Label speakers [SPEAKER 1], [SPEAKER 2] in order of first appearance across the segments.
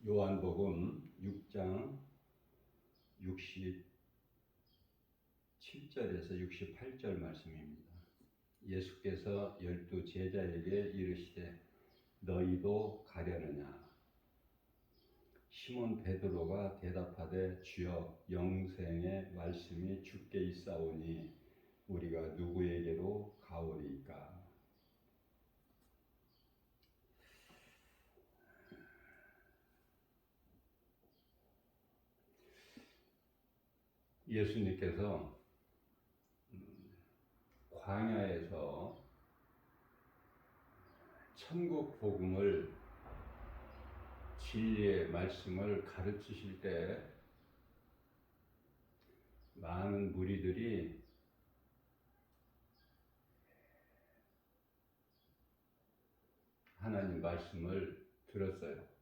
[SPEAKER 1] 요한복음 6장 67절에서 68절 말씀입니다. 예수께서 12 제자에게 이르시되 너희도 가려느냐? 시몬 베드로가 대답하되 주여 영생의 말씀이 주께 있사오니 우리가 누구에게로 가오리이까? 예수님께서 광야에서 천국 복음을 진리의 말씀을 가르치실 때 많은 무리들이 하나님 말씀을 들었어요.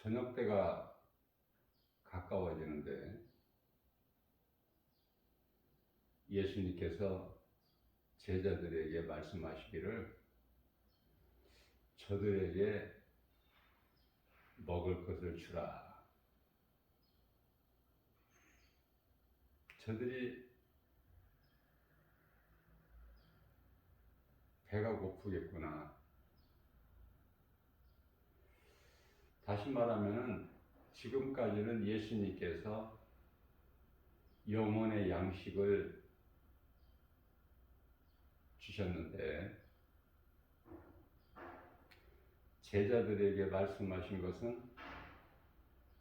[SPEAKER 1] 저녁 때가 가까워지는데 예수님께서 제자들에게 말씀하시기를 저들에게 먹을 것을 주라. 저들이 배가 고프겠구나. 다시 말하면 지금까지는 예수님께서 영혼의 양식을 주셨는데 제자들에게 말씀하신 것은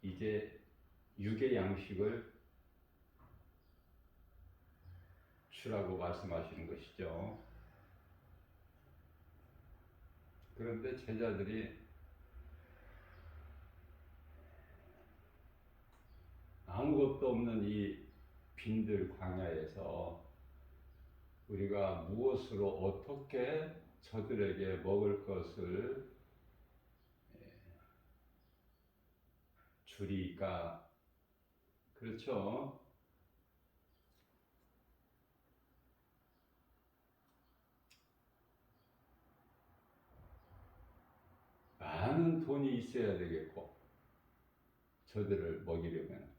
[SPEAKER 1] 이제 육의 양식을 주라고 말씀하시는 것이죠. 그런데 제자들이 아무것도 없는 이 빈들 광야에서 우리가 무엇으로 어떻게 저들에게 먹을 것을 주리까? 그렇죠? 많은 돈이 있어야 되겠고 저들을 먹이려면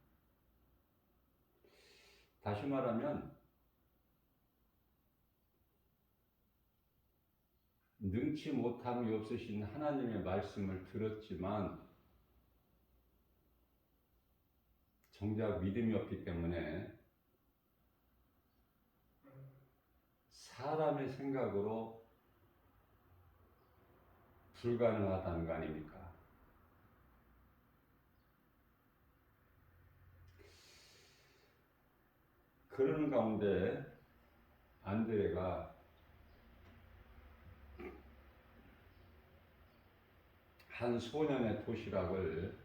[SPEAKER 1] 다시 말하면 능치 못함이 없으신 하나님의 말씀을 들었지만 정작 믿음이 없기 때문에 사람의 생각으로 불가능하다는 거 아닙니까? 그러는 가운데 안드레가 한 소년의 도시락을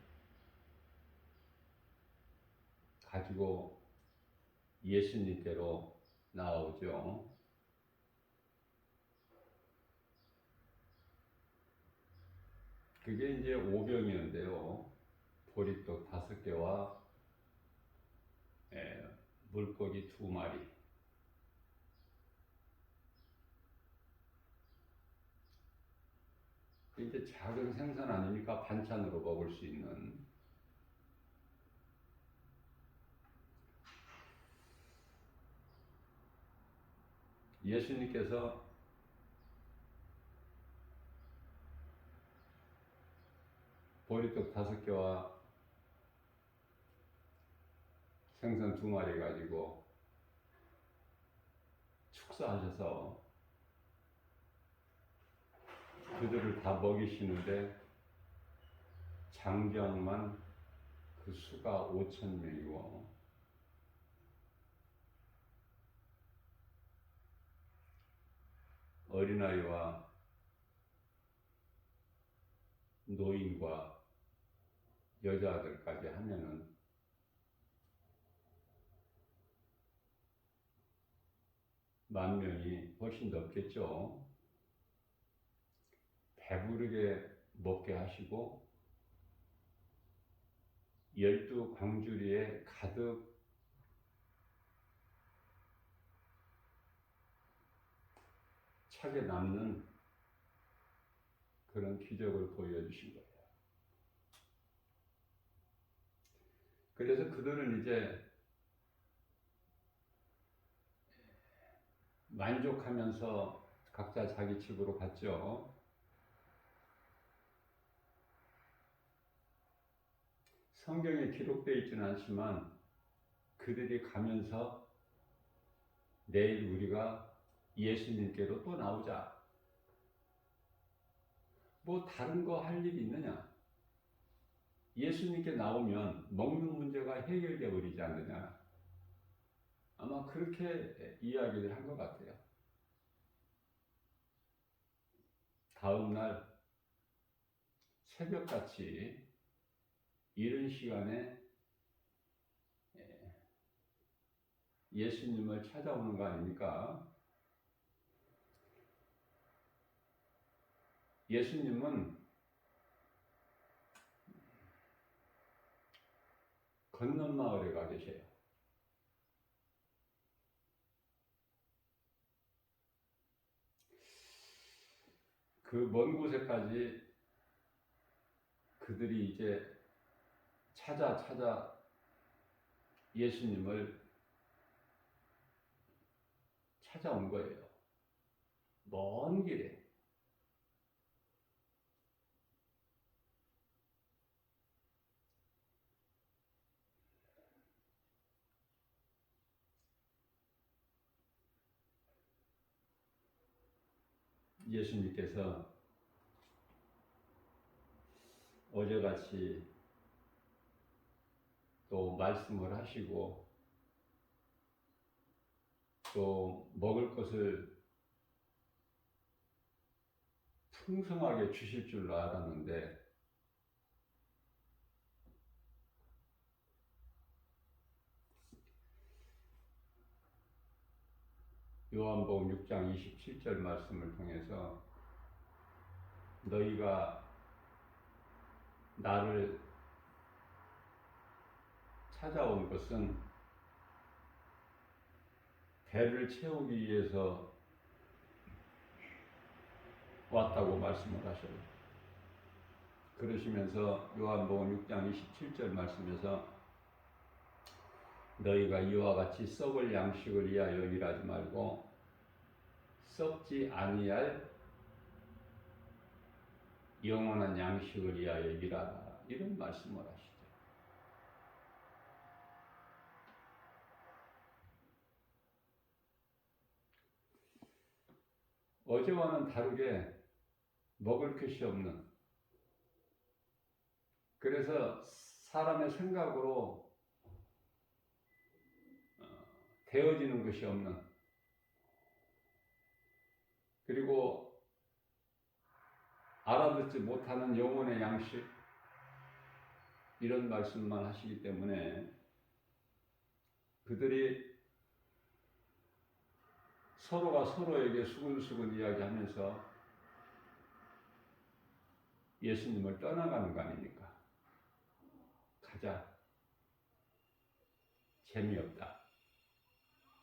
[SPEAKER 1] 가지고 예수님께로 나오죠. 그게 이제 오병이었는데요. 보리떡 5개와 물고기 2마리. 이제 작은 생선 아닙니까? 반찬으로 먹을 수 있는. 예수님께서 보리떡 5개와 생선 2마리 가지고 축사하셔서 그들을 다 먹이시는데 장병만 그 수가 5,000명이고 어린아이와 노인과 여자아들까지 하면은 10,000명이 훨씬 넘겠죠. 배부르게 먹게 하시고 12 광주리에 가득 차게 남는 그런 기적을 보여주신 거예요. 그래서 그들은 이제 만족하면서 각자 자기 집으로 갔죠. 성경에 기록되어 있지는 않지만 그들이 가면서 내일 우리가 예수님께로 또 나오자. 뭐 다른 거 할 일이 있느냐? 예수님께 나오면 먹는 문제가 해결되어 버리지 않느냐? 아마 그렇게 이야기를 한 것 같아요. 다음 날 새벽같이 이른 시간에 예수님을 찾아오는 거 아닙니까? 예수님은 건넌 마을에 가 계세요. 그 먼 곳에까지 그들이 이제 찾아 예수님을 찾아온 거예요. 먼 길에. 예수님께서 어제같이 또 말씀을 하시고 또 먹을 것을 풍성하게 주실 줄 알았는데 요한복음 6장 27절 말씀을 통해서 너희가 나를 찾아온 것은 배를 채우기 위해서 왔다고 말씀을 하셔요. 그러시면서 요한복음 6장 27절 말씀에서 너희가 이와 같이 썩을 양식을 위하여 일하지 말고 썩지 아니할 영원한 양식을 위하여 일하라, 이런 말씀을 하시죠. 어제와는 다르게 먹을 것이 없는, 그래서 사람의 생각으로 되어지는 것이 없는, 그리고 알아듣지 못하는 영혼의 양식, 이런 말씀만 하시기 때문에 그들이 서로가 서로에게 수근수근 이야기하면서 예수님을 떠나가는 거 아닙니까? 가자. 재미없다.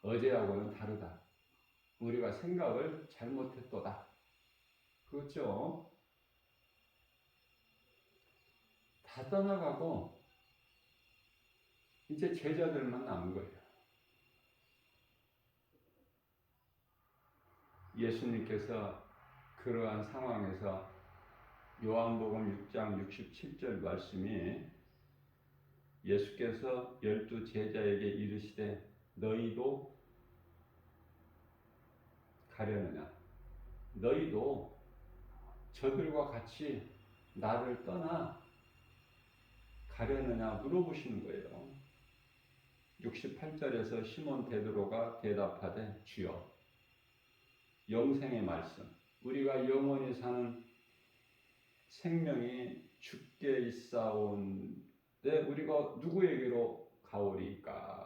[SPEAKER 1] 어제하고는 다르다. 우리가 생각을 잘못했도다. 그렇죠? 다 떠나가고 이제 제자들만 남은 거예요. 예수님께서 그러한 상황에서 요한복음 6장 67절 말씀이 예수께서 12 제자에게 이르시되 너희도 가려느냐? 너희도 저들과 같이 나를 떠나 가려느냐 물어보시는 거예요. 68절에서 시몬 베드로가 대답하되 주여, 영생의 말씀, 우리가 영원히 사는 생명이 주께 있사온데 우리가 누구에게로 가오리까?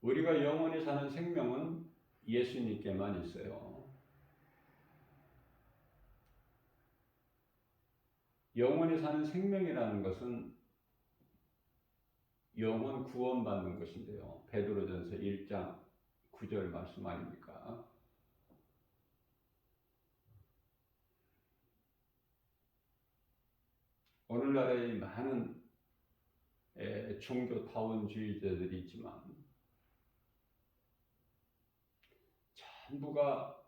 [SPEAKER 1] 우리가 영원히 사는 생명은 예수님께만 있어요. 영원히 사는 생명이라는 것은 영원 구원받는 것인데요. 베드로전서 1장 9절 말씀 아닙니까? 오늘날의 많은 종교타원주의자들이 있지만 전부가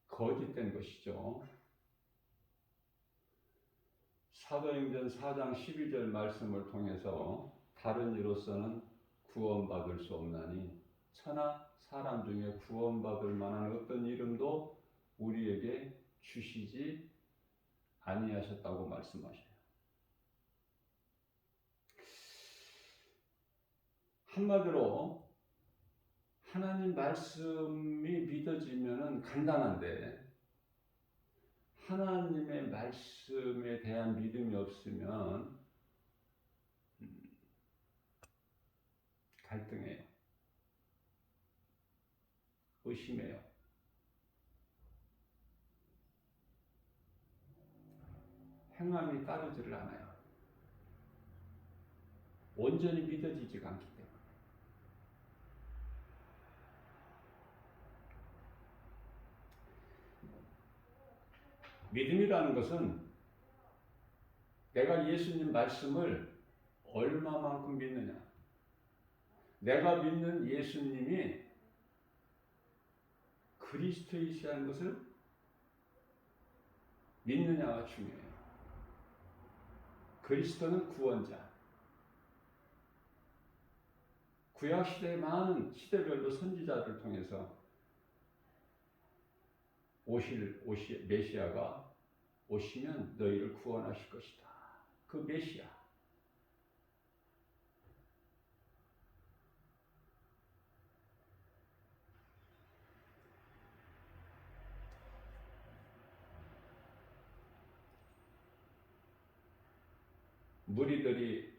[SPEAKER 1] 거짓된 것이죠. 사도행전 4장 12절 말씀을 통해서 다른 이로서는 구원받을 수 없나니 천하 사람 중에 구원받을 만한 어떤 이름도 우리에게 주시지 아니하셨다고 말씀하셔요. 한마디로 하나님 말씀이 믿어지면 간단한데 하나님의 말씀에 대한 믿음이 없으면 갈등해요. 의심해요. 행함이 따르지를 않아요. 온전히 믿어지지가 않기 때문에. 믿음이라는 것은 내가 예수님 말씀을 얼마만큼 믿느냐. 내가 믿는 예수님이 그리스도이시라는 것을 믿느냐가 중요해요. 그리스도는 구원자. 구약시대의 많은 시대별로 선지자들을 통해서 메시아가 오시면 너희를 구원하실 것이다. 그 메시아. 무리들이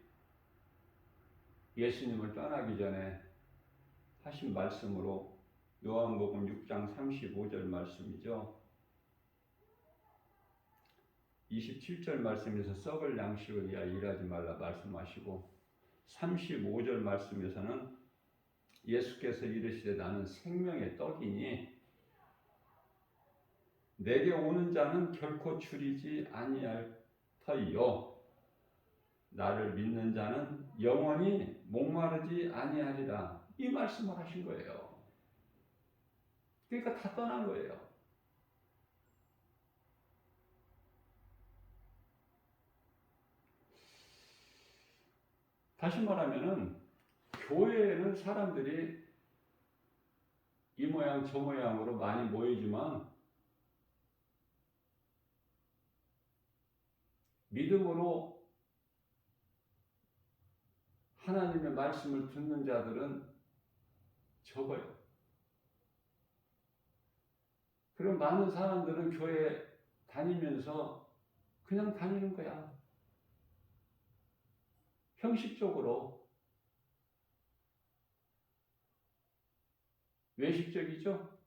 [SPEAKER 1] 예수님을 떠나기 전에 하신 말씀으로 요한복음 6장 35절 말씀이죠. 27절 말씀에서 썩을 양식을 위하여 일하지 말라 말씀하시고 35절 말씀에서는 예수께서 이르시되 나는 생명의 떡이니 내게 오는 자는 결코 줄이지 아니할 터이요 나를 믿는 자는 영원히 목마르지 아니하리라 이 말씀을 하신 거예요. 그러니까 다 떠난 거예요. 다시 말하면은 교회에는 사람들이 이 모양 저 모양으로 많이 모이지만 믿음으로 하나님의 말씀을 듣는 자들은 적어요. 그럼 많은 사람들은 교회 다니면서 그냥 다니는 거야. 형식적으로. 외식적이죠?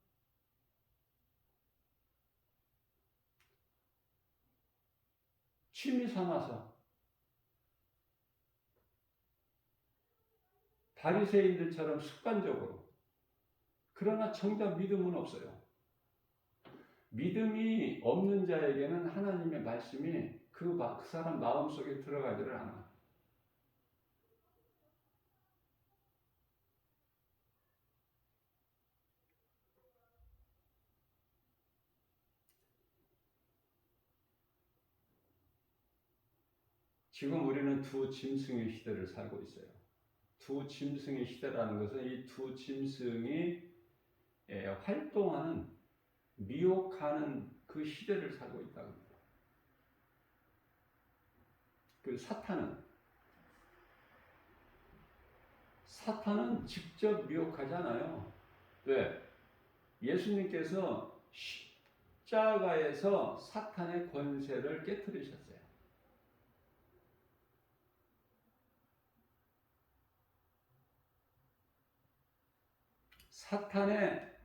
[SPEAKER 1] 취미 삼아서. 바리새인들처럼 습관적으로. 그러나 정작 믿음은 없어요. 믿음이 없는 자에게는 하나님의 말씀이 그 사람 마음속에 들어가지를 않아. 지금 우리는 두 짐승의 시대를 살고 있어요. 두 짐승의 시대라는 것은 이 두 짐승이 활동하는, 미혹하는 그 시대를 살고 있다고 합니다. 그 사탄은 직접 미혹하잖아요. 왜? 예수님께서 십자가에서 사탄의 권세를 깨뜨리셨어요. 사탄의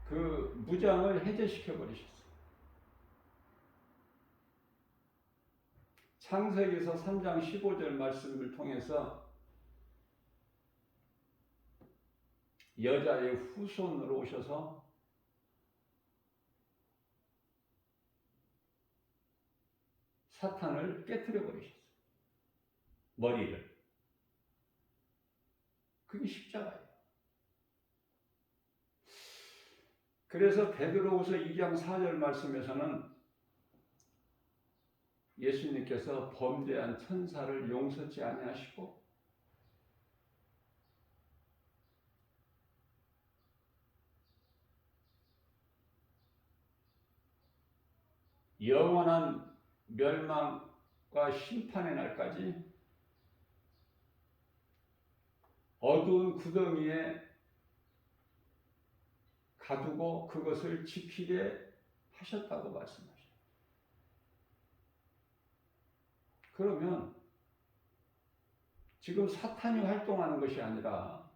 [SPEAKER 1] 그 무장을 해제시켜 버리셨어요. 창세기에서 3장 15절 말씀을 통해서 여자의 후손으로 오셔서 사탄을 깨트려 버리셨어요. 머리를. 그게 십자가예요. 그래서 베드로후서 2장 4절 말씀에서는 예수님께서 범죄한 천사를 용서치 아니하시고 영원한 멸망과 심판의 날까지 어두운 구덩이에 가두고 그것을 지키게 하셨다고 말씀하셔요. 그러면 지금 사탄이 활동하는 것이 아니라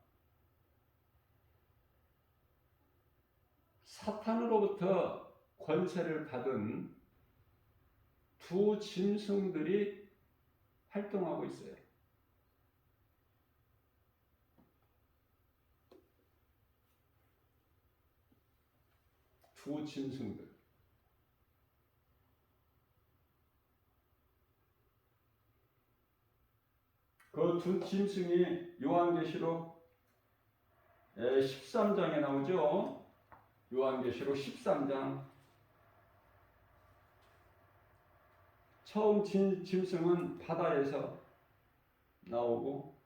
[SPEAKER 1] 사탄으로부터 권세를 받은 두 짐승들이 활동하고 있어요. 두 짐승들. 그 두 짐승이 요한계시록 13장에 나오죠. 요한계시록 13장. 처음 짐승은 바다에서 나오고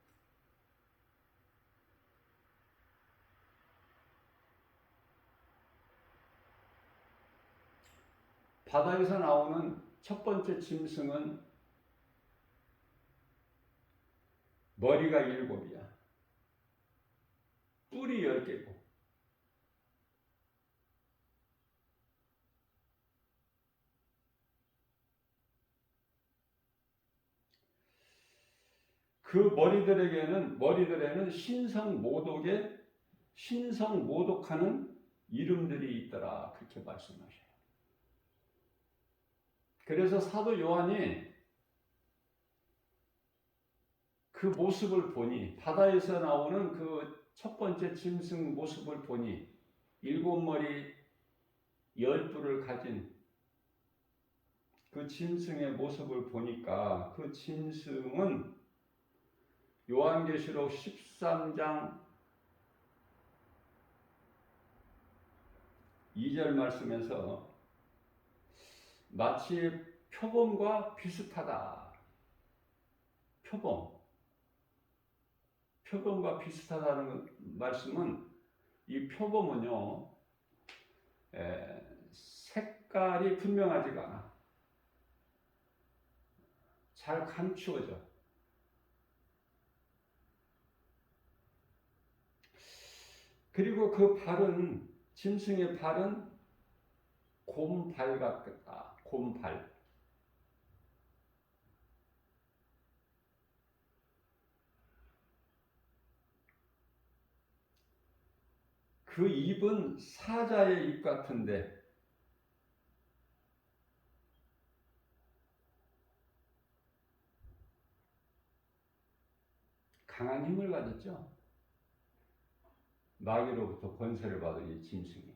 [SPEAKER 1] 바다에서 나오는 첫 번째 짐승은 머리가 7이야. 뿔이 10개고. 그 머리들에는 신성모독하는 이름들이 있더라. 그렇게 말씀하셔요. 그래서 사도 요한이 그 모습을 보니, 바다에서 나오는 그 첫 번째 짐승 모습을 보니 7머리 10뿔을 가진 그 짐승의 모습을 보니까 그 짐승은 요한계시록 13장 2절 말씀에서 마치 표범과 비슷하다. 표범과 비슷하다는 말씀은 이 표범은요, 색깔이 분명하지가 않아. 잘 감추어져. 그리고 그 발은, 짐승의 발은 곰발 같다. 곰발. 그 입은 사자의 입 같은데 강한 힘을 가졌죠. 마귀로부터 권세를 받은 이 짐승이.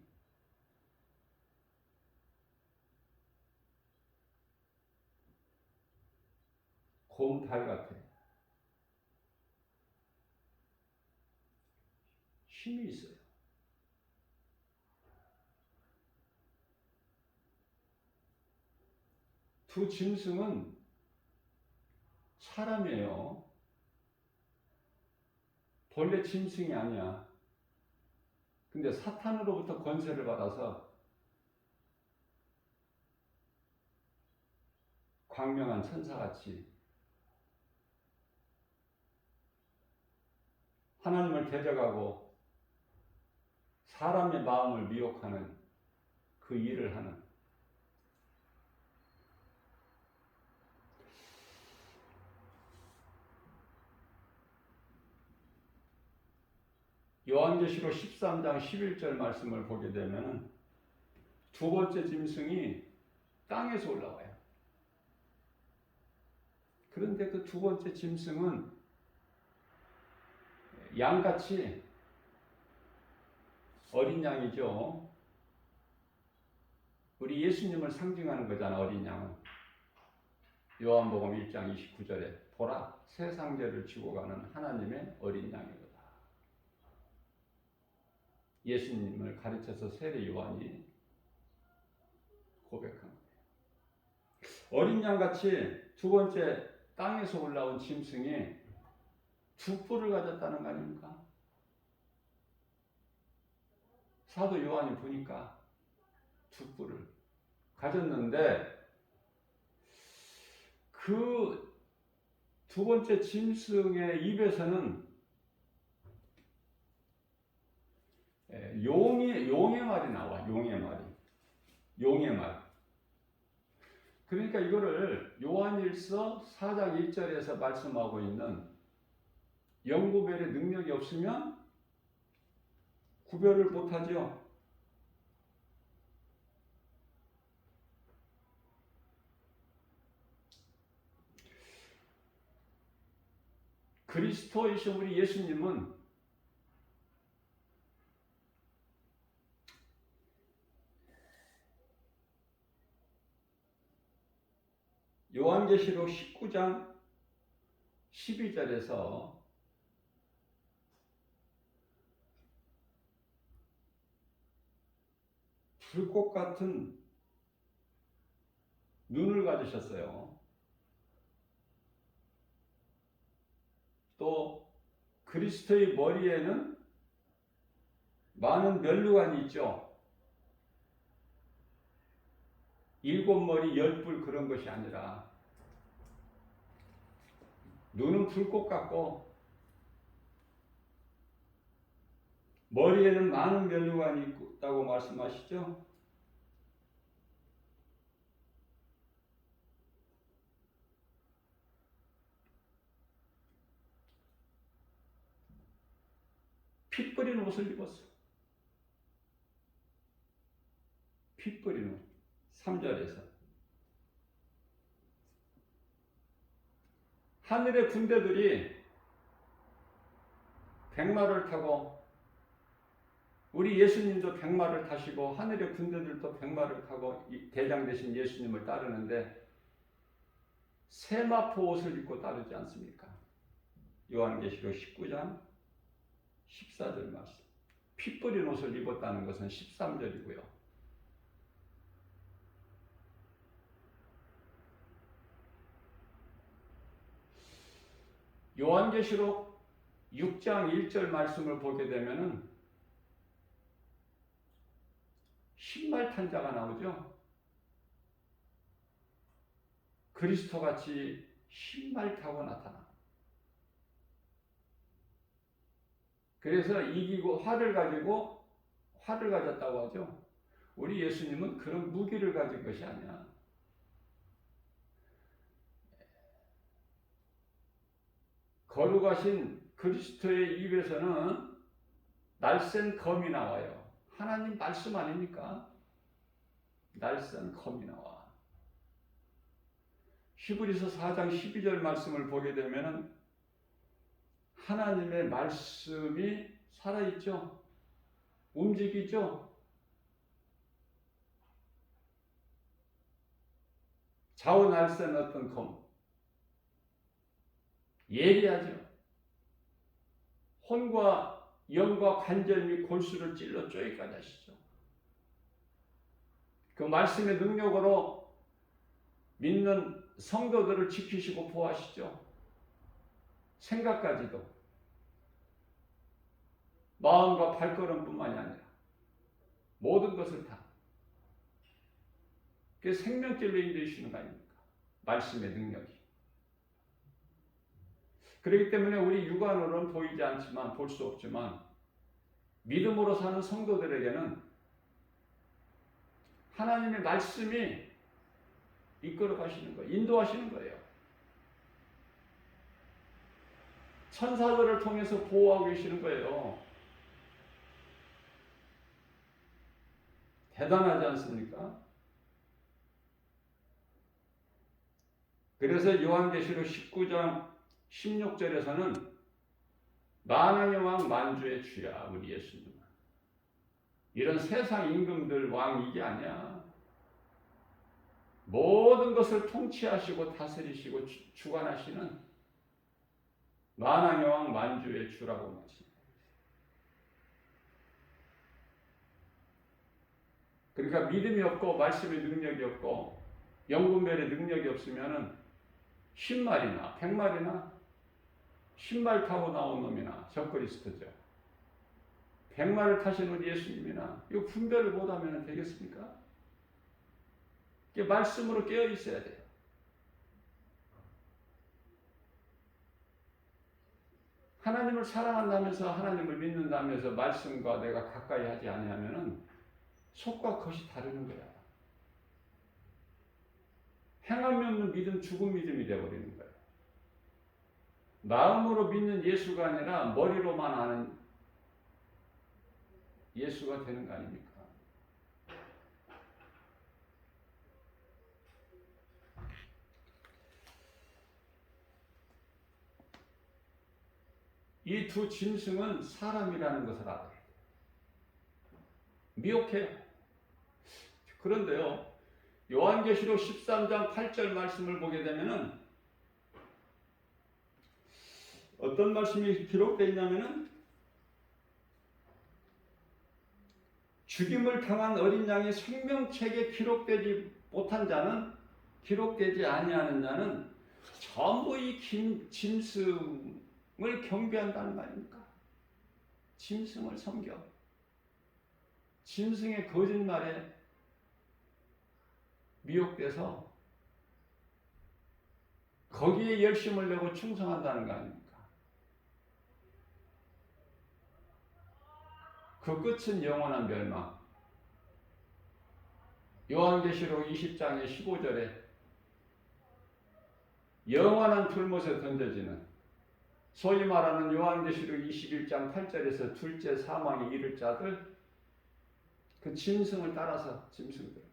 [SPEAKER 1] 곰발 같아. 힘이 있어요. 두 짐승은 사람이에요. 본래 짐승이 아니야. 근데 사탄으로부터 권세를 받아서 광명한 천사같이 하나님을 대적하고 사람의 마음을 미혹하는 그 일을 하는, 요한계시록 13장 11절 말씀을 보게 되면 두 번째 짐승이 땅에서 올라와요. 그런데 그 두 번째 짐승은 양같이 어린 양이죠. 우리 예수님을 상징하는 거잖아, 어린 양은. 요한복음 1장 29절에 보라, 세상 죄를 지고 가는 하나님의 어린 양이로다. 예수님을 가르쳐서 세례 요한이 고백한 거예요. 어린 양같이 두 번째 땅에서 올라온 짐승이 두 뿔을 가졌다는 거 아닙니까? 사도 요한이 보니까 두 뿔을 가졌는데 그 두 번째 짐승의 입에서는 용의 말이 나와. 용의 말. 그러니까 이거를 요한일서 4장 1절에서 말씀하고 있는 영구별의 능력이 없으면 구별을 못하죠. 그리스도이신 우리 예수님은 요한계시록 19장 12절에서 불꽃 같은 눈을 가지셨어요. 또 그리스도의 머리에는 많은 면류관이 있죠. 7머리 10뿔 그런 것이 아니라 눈은 불꽃 같고 머리에는 많은 면류관이 있다고 말씀하시죠. 피 뿌린 옷을 입었어. 피 뿌린 옷. 3절에서 하늘의 군대들이 백마를 타고 우리 예수님도 백마를 타시고 하늘의 군대들도 백마를 타고 대장 되신 예수님을 따르는데 세마포 옷을 입고 따르지 않습니까? 요한계시록 19장 14절 말씀. 피 뿌린 옷을 입었다는 것은 13절이고요. 요한계시록 6장 1절 말씀을 보게 되면은 신발 탄 자가 나오죠. 그리스도같이 신발 타고 나타나. 그래서 이기고 활을 가졌다고 하죠. 우리 예수님은 그런 무기를 가진 것이 아니야. 거룩하신 그리스도의 입에서는 날쌘 검이 나와요. 하나님 말씀 아닙니까? 날쌘 검이 나와. 히브리서 4장 12절 말씀을 보게 되면 하나님의 말씀이 살아있죠. 움직이죠. 좌우 날쌘 어떤 검. 예리하죠. 혼과 영과 관절 및 골수를 찔러 쪼개까지 하시죠. 그 말씀의 능력으로 믿는 성도들을 지키시고 보호하시죠. 생각까지도. 마음과 발걸음뿐만이 아니라 모든 것을 다. 그게 생명길로 인도해 주시는 거 아닙니까? 말씀의 능력이. 그렇기 때문에 우리 육안으로는 보이지 않지만 볼 수 없지만 믿음으로 사는 성도들에게는 하나님의 말씀이 이끌어 가시는 거예요. 인도하시는 거예요. 천사들을 통해서 보호하고 계시는 거예요. 대단하지 않습니까? 그래서 요한계시록 19장 16절에서는 만왕의 왕 만주의 주야 우리 예수님은. 이런 세상 임금들 왕 이게 아니야. 모든 것을 통치하시고 다스리시고 주관하시는 만왕의 왕 만주의 주라고 말씀합니다. 그러니까 믿음이 없고 말씀의 능력이 없고 영분별의 능력이 없으면은 10마리나 100마리나 신발 타고 나온 놈이나 적그리스도죠. 100마리를 타신 우리 예수님이나 이거 분별을 못하면 되겠습니까? 이게 말씀으로 깨어 있어야 돼요. 하나님을 사랑한다면서 하나님을 믿는다면서 말씀과 내가 가까이 하지 아니하면은 속과 겉이 다르는 거야. 행함이 없는 믿음 죽은 믿음이 되어버리는 거예요. 마음으로 믿는 예수가 아니라 머리로만 아는 예수가 되는 거 아닙니까? 이 두 짐승은 사람이라는 것을 알아야 돼요. 미혹해요. 그런데요, 요한계시록 13장 8절 말씀을 보게 되면은 어떤 말씀이 기록되어 있냐면은 죽임을 당한 어린 양의 생명책에 기록되지 못한 자는, 기록되지 아니하는 자는 전부 이 짐승을 경배한다는 말입니까? 짐승을 섬겨. 짐승의 거짓말에 미혹돼서 거기에 열심을 내고 충성한다는 거 아닙니까? 그 끝은 영원한 멸망. 요한계시록 20장의 15절에 영원한 불못에 던져지는, 소위 말하는 요한계시록 21장 8절에서 둘째 사망에 이를 자들, 그 짐승을 따라서 짐승들.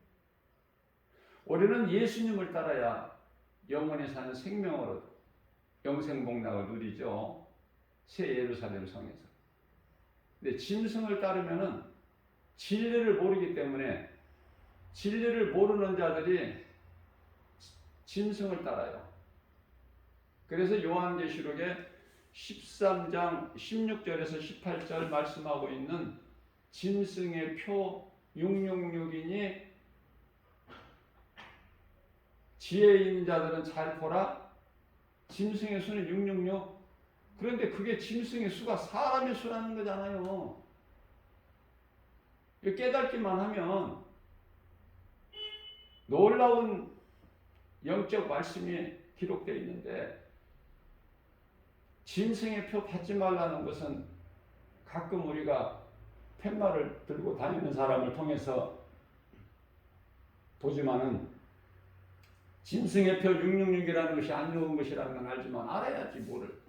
[SPEAKER 1] 우리는 예수님을 따라야 영원히 사는 생명으로 영생복락을 누리죠. 새 예루살렘 성에서. 근데 짐승을 따르면은 진리를 모르기 때문에, 진리를 모르는 자들이 짐승을 따라요. 그래서 요한계시록에 13장 16절에서 18절 말씀하고 있는 짐승의 표 666이니 지혜 있는 자들은 잘 보라. 짐승의 수는 666. 그런데 그게 짐승의 수가 사람의 수라는 거잖아요. 깨닫기만 하면 놀라운 영적 말씀이 기록되어 있는데, 짐승의 표 받지 말라는 것은 가끔 우리가 팻말을 들고 다니는 사람을 통해서 보지만은 짐승의 표 666이라는 것이 안 좋은 것이라는 건 알지만 알아야지 뭐를.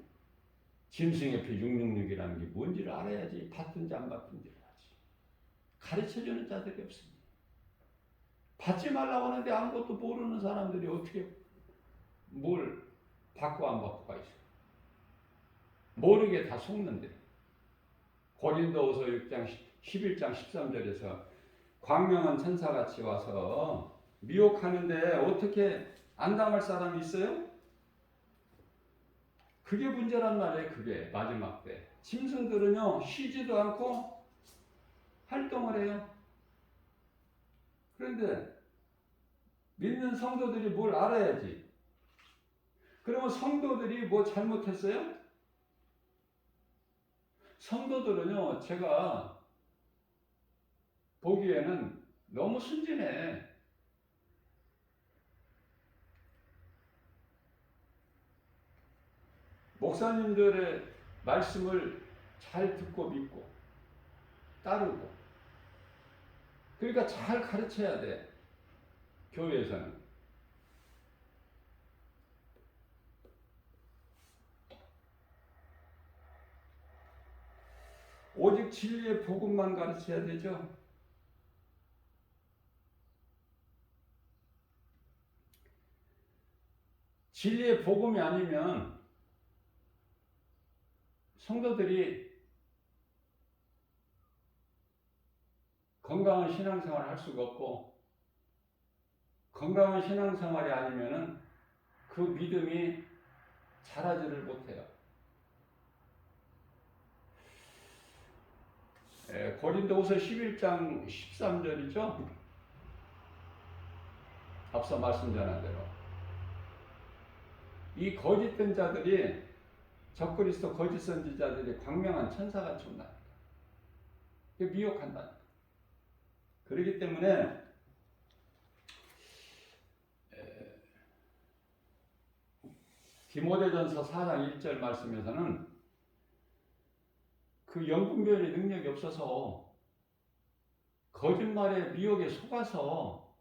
[SPEAKER 1] 짐승의 표 666이라는 게 뭔지를 알아야지 받든지 안 받든지 알아야지. 가르쳐주는 자들이 없습니다. 받지 말라고 하는데 아무것도 모르는 사람들이 어떻게 뭘 받고 안 받고가 있어요. 모르게 다 속는데. 고린도후서 6장 11장 13절에서 광명한 천사같이 와서 미혹하는데 어떻게 안 당할 사람이 있어요? 그게 문제란 말이에요. 그게 마지막 때. 짐승들은요, 쉬지도 않고 활동을 해요. 그런데 믿는 성도들이 뭘 알아야지. 그러면 성도들이 뭐 잘못했어요? 성도들은요, 제가 보기에는 너무 순진해. 목사님들의 말씀을 잘 듣고 믿고 따르고, 그러니까 잘 가르쳐야 돼. 교회에서는. 오직 진리의 복음만 가르쳐야 되죠. 진리의 복음이 아니면 성도들이 건강한 신앙생활을 할 수가 없고, 건강한 신앙생활이 아니면은 그 믿음이 자라지를 못해요. 고린도후서 11장 13절이죠. 앞서 말씀 전한 대로 이 거짓된 자들이, 적그리스도 거짓 선지자들이 광명한 천사같이 온다. 미혹한다. 그렇기 때문에 디모데전서 4장 1절 말씀에서는 그 영분별의 능력이 없어서 거짓말의 미혹에 속아서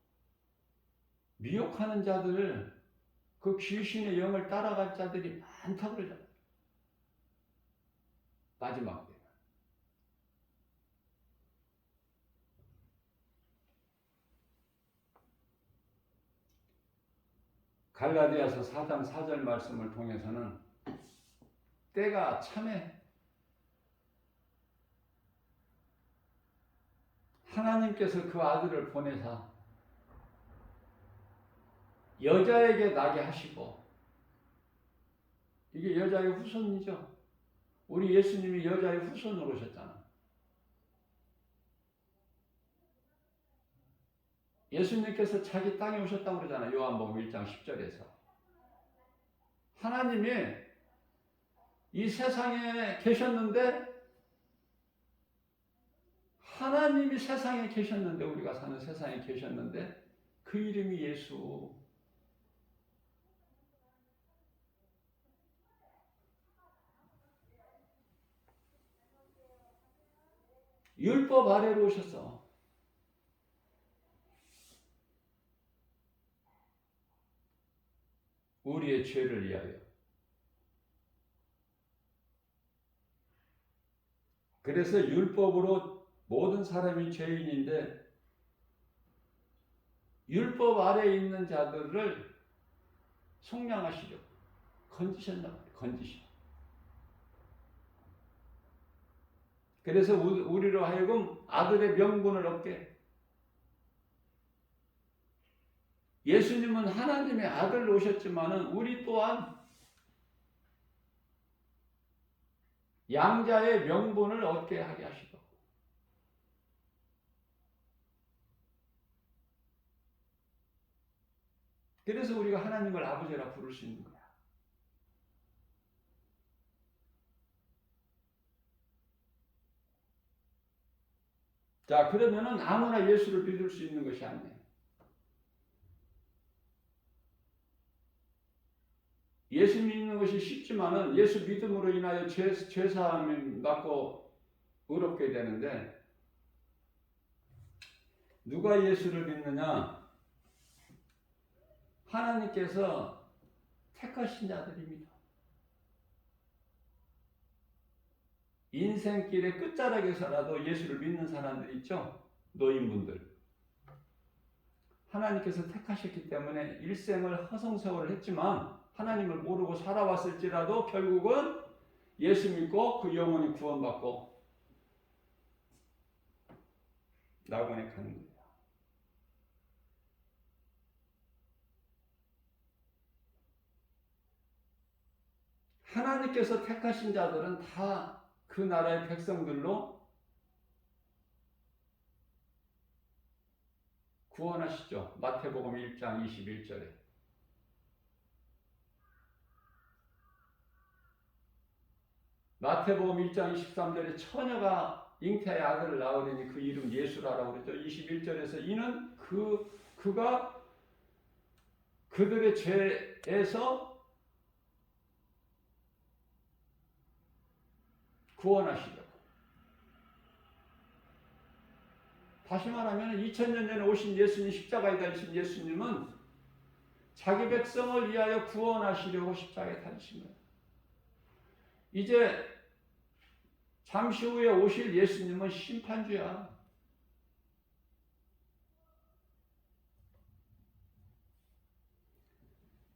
[SPEAKER 1] 미혹하는 자들, 그 귀신의 영을 따라갈 자들이 많다고 그러잖아요. 마지막 때. 갈라디아서 4장 4절 말씀을 통해서는 때가 참해. 하나님께서 그 아들을 보내사 여자에게 나게 하시고, 이게 여자의 후손이죠. 우리 예수님이 여자의 후손으로 오셨잖아. 예수님께서 자기 땅에 오셨다고 그러잖아. 요한복음 1장 10절에서. 하나님이 이 세상에 계셨는데, 하나님이 세상에 계셨는데, 우리가 사는 세상에 계셨는데, 그 이름이 예수. 율법 아래로 오셨어. 우리의 죄를 위하여. 그래서 율법으로 모든 사람이 죄인인데, 율법 아래에 있는 자들을 속량하시려고 건지셨나 봐요. 건지셔. 그래서 우리로 하여금 아들의 명분을 얻게. 예수님은 하나님의 아들로 오셨지만은 우리 또한 양자의 명분을 얻게 하게 하시고, 그래서 우리가 하나님을 아버지라 부를 수 있는 거야. 자, 그러면은 아무나 예수를 믿을 수 있는 것이 아니에요. 예수 믿는 것이 쉽지만은 예수 믿음으로 인하여 죄사함을 받고 의롭게 되는데, 누가 예수를 믿느냐? 하나님께서 택하신 자들입니다. 인생길의 끝자락에서라도 예수를 믿는 사람들 있죠? 노인분들. 하나님께서 택하셨기 때문에 일생을 허송세월을 했지만 하나님을 모르고 살아왔을지라도 결국은 예수 믿고 그 영혼이 구원받고 낙원에 가는 거예요. 하나님께서 택하신 자들은 다 그 나라의 백성들로 구원하시죠. 마태복음 1장 21절에. 마태복음 1장 23절에 처녀가 잉태의 아들을 낳으리니 그 이름 예수라라고 그랬죠. 21절에서 이는 그가 그들의 죄에서 구원하시려고. 다시 말하면 2000년 전에 오신 예수님, 십자가에 달리신 예수님은 자기 백성을 위하여 구원하시려고 십자가에 달리신 거예요. 이제 잠시 후에 오실 예수님은 심판주야.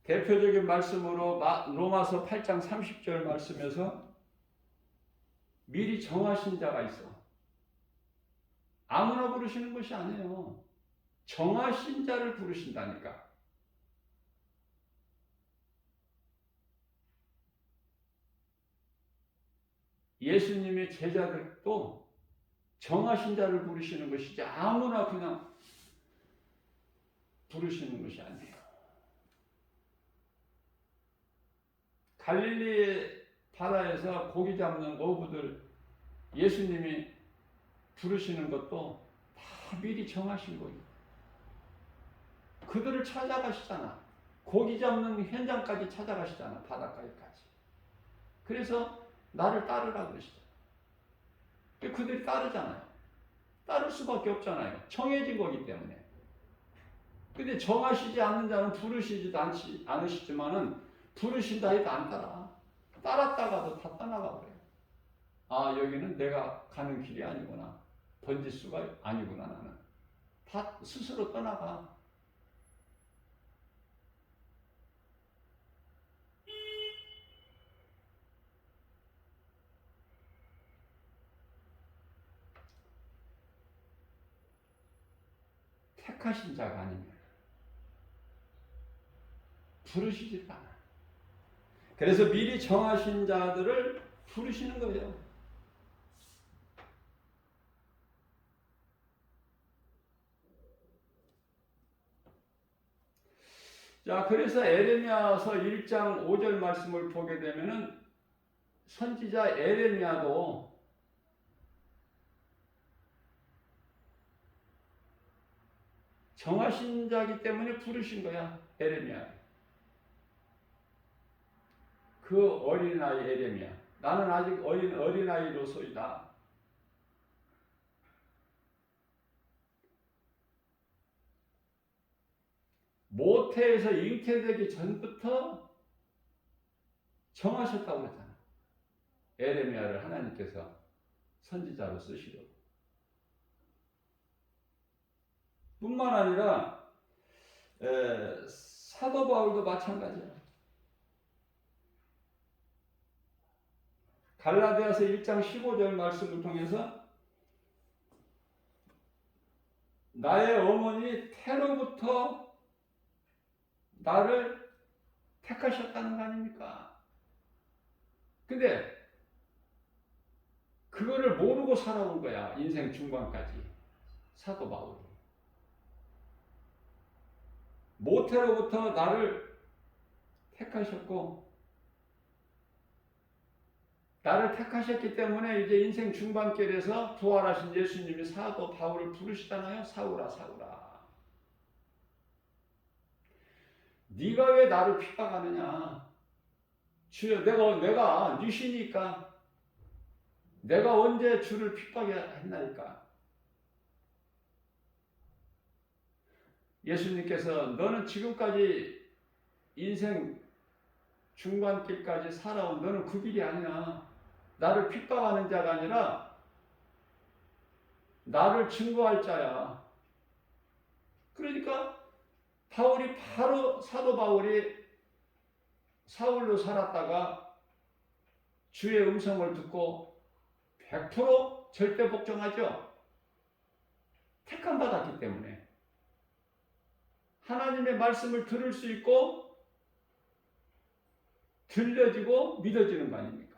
[SPEAKER 1] 대표적인 말씀으로 로마서 8장 30절 말씀에서 미리 정하신 자가 있어. 아무나 부르시는 것이 아니에요. 정하신 자를 부르신다니까. 예수님의 제자들도 정하신 자를 부르시는 것이지 아무나 그냥 부르시는 것이 아니에요. 갈릴리 바다에서 고기 잡는 어부들 예수님이 부르시는 것도 다 미리 정하신 거예요. 그들을 찾아가시잖아. 고기 잡는 현장까지 찾아가시잖아. 바닷가에까지. 그래서 나를 따르라 그러시죠. 그들이 따르잖아요. 따를 수밖에 없잖아요. 정해진 거기 때문에. 근데 정하시지 않는 자는 부르시지도 않으시지만은 부르신다 해도 안 따라. 따랐다가도 다 떠나가 버려요. 아, 여기는 내가 가는 길이 아니구나. 번지수가 아니구나, 나는. 다 스스로 떠나가. 택하신 자가 아니면 부르시지 않아. 그래서 미리 정하신 자들을 부르시는 거예요. 자, 그래서 에레미야서 1장 5절 말씀을 보게 되면은 선지자 에레미야도 정하신 자기 때문에 부르신 거야, 에레미야. 그 어린아이 에레미야. 나는 아직 어린아이로서이다. 모태에서 잉태되기 전부터 정하셨다고 했잖아. 에레미야를 하나님께서 선지자로 쓰시려고. 뿐만 아니라 사도 바울도 마찬가지야. 갈라디아서 1장 15절 말씀을 통해서 나의 어머니 태로부터 나를 택하셨다는 거 아닙니까? 근데 그거를 모르고 살아온 거야. 인생 중반까지. 사도 바울이. 모태로부터 나를 택하셨고 나를 택하셨기 때문에 이제 인생 중반길에서 부활하신 예수님이 사도 바울을 부르시잖아요. 사울아, 사울아. 네가 왜 나를 핍박하느냐? 주여, 내가 네 시니까 내가 언제 주를 핍박했나이까? 예수님께서 너는 지금까지 인생 중반길까지 살아온 너는 그 길이 아니야. 나를 핍박하는 자가 아니라 나를 증거할 자야. 그러니까 사도 바울이 사울로 살았다가 주의 음성을 듣고 100% 절대 복종하죠. 택함 받았기 때문에 하나님의 말씀을 들을 수 있고 들려지고 믿어지는 거 아닙니까?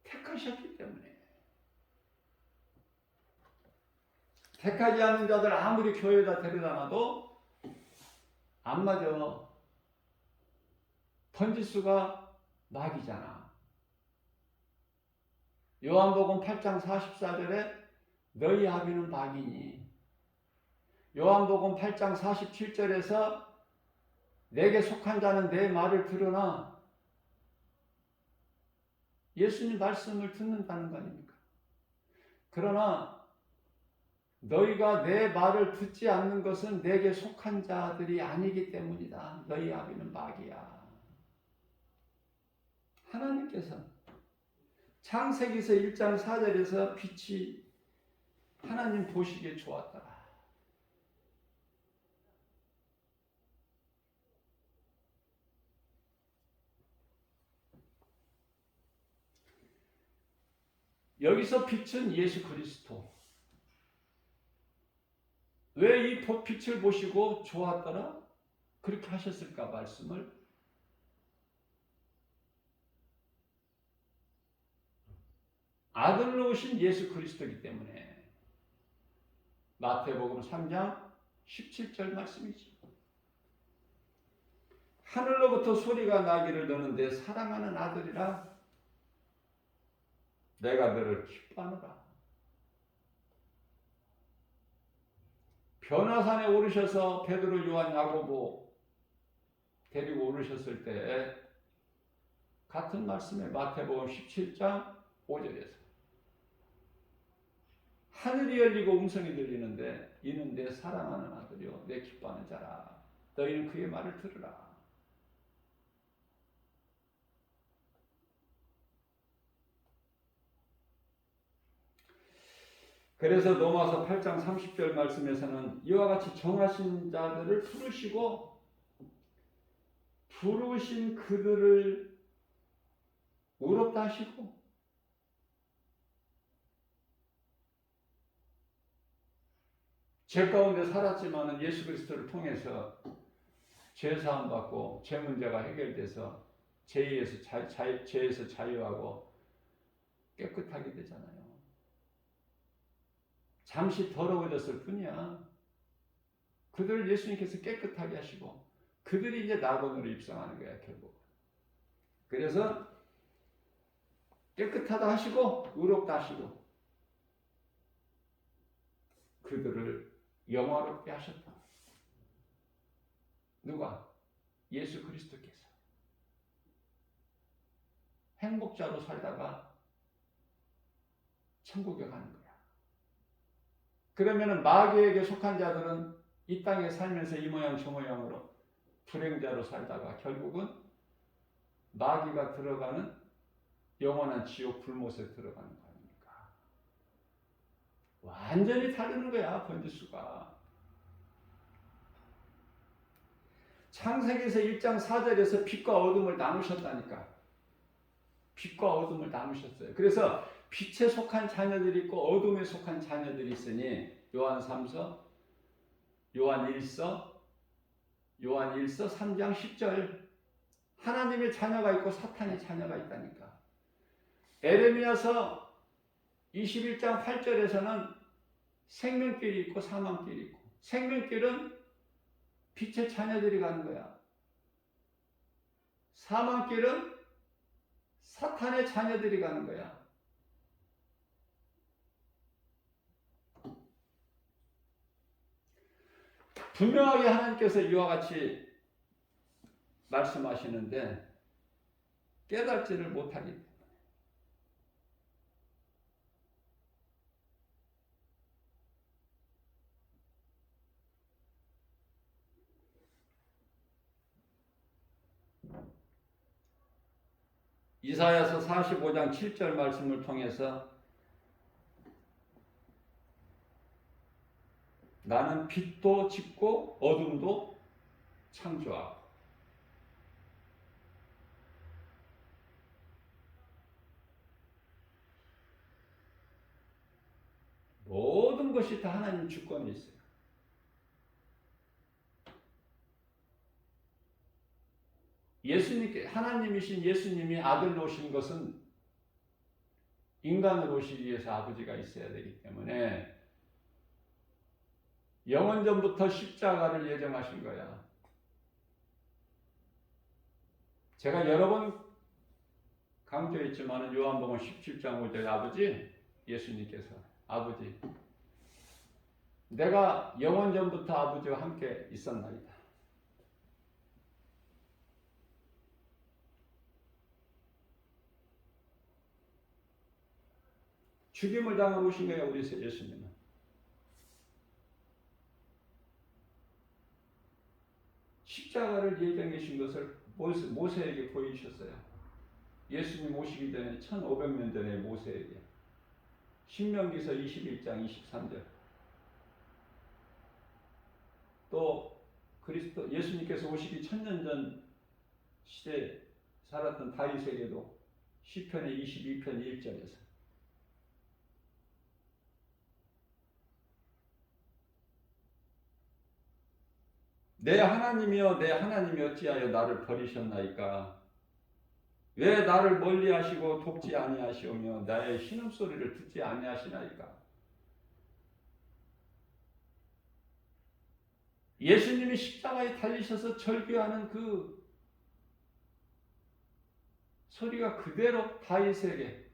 [SPEAKER 1] 택하셨기 때문에. 택하지 않는 자들 아무리 교회에다 데려다 놔도 안 맞아. 번지수가 낙이잖아. 요한복음 8장 44절에 너희 아비는 낙이니, 요한복음 8장 47절에서 내게 속한 자는 내 말을 들으나 예수님 말씀을 듣는다는 거 아닙니까? 그러나 너희가 내 말을 듣지 않는 것은 내게 속한 자들이 아니기 때문이다. 너희 아비는 마귀야. 하나님께서 창세기서 1장 4절에서 빛이 하나님 보시기에 좋았더라. 여기서 빛은 예수 그리스도. 왜 이 빛을 보시고 좋았더라? 그렇게 하셨을까 말씀을? 아들로 오신 예수 그리스도이기 때문에. 마태복음 3장 17절 말씀이지. 하늘로부터 소리가 나기를 너는 사랑하는 아들이라 내가 너를 기뻐하노라. 변화산에 오르셔서 베드로, 요한, 야고보 데리고 오르셨을 때 같은 말씀에 마태복음 17장 5절에서 하늘이 열리고 음성이 들리는데 이는 내 사랑하는 아들이요 내 기뻐하는 자라. 너희는 그의 말을 들으라. 그래서 로마서 8장 30절 말씀에서는 이와 같이 정하신 자들을 부르시고 부르신 그들을 의롭다 하시고 죄 가운데 살았지만 예수 그리스도를 통해서 죄 사함 받고 죄 문제가 해결돼서 죄에서 자유하고 깨끗하게 되잖아요. 잠시 더러워졌을 뿐이야. 그들을 예수님께서 깨끗하게 하시고 그들이 이제 낙원으로 입성하는 거야 결국. 그래서 깨끗하다 하시고 의롭다 하시고 그들을 영화롭게 하셨다. 누가? 예수 그리스도께서. 행복자로 살다가 천국에 가는 거야. 그러면은 마귀에게 속한 자들은 이 땅에 살면서 이 모양 저 모양으로 불행자로 살다가 결국은 마귀가 들어가는 영원한 지옥 불못에 들어가는 거 아닙니까? 완전히 다르는 거야 번지수가. 창세기에서 1장 4절에서 빛과 어둠을 나누셨다니까. 빛과 어둠을 나누셨어요. 그래서 빛에 속한 자녀들이 있고 어둠에 속한 자녀들이 있으니 요한 3서, 요한 1서 3장 10절 하나님의 자녀가 있고 사탄의 자녀가 있다니까. 에레미야서 21장 8절에서는 생명길이 있고 사망길이 있고 생명길은 빛의 자녀들이 가는 거야. 사망길은 사탄의 자녀들이 가는 거야. 분명하게 하나님께서 이와 같이 말씀하시는데 깨닫지를 못하기 때문에 이사야서 45장 7절 말씀을 통해서 나는 빛도 짓고 어둠도 창조하고 모든 것이 다 하나님 주권에 있어요. 예수님께 하나님이신 예수님이 아들로 오신 것은 인간으로 오시기 위해서 아버지가 있어야 되기 때문에 영원전부터 십자가를 예정하신 거야. 제가 여러 번 강조했지만 요한복음 17장 5절 아버지 예수님께서 아버지 내가 영원전부터 아버지와 함께 있었나이다. 죽임을 당하러 오신 거예요. 우리 예수님은. 십자가를 예정해 주신 것을 모세에게 보이셨어요. 예수님 오시기 전에 1500년 전에 모세에게. 신명기서 21장 23절. 또 그리스도 예수님께서 오시기 1000년 전 시대에 살았던 다윗에게도 시편의 22편 1절에서 내 하나님이여 내 하나님이 어찌하여 나를 버리셨나이까? 왜 나를 멀리하시고 돕지 아니하시오며 나의 신음소리를 듣지 아니하시나이까? 예수님이 십자가에 달리셔서 절규하는 그 소리가 그대로 다윗에게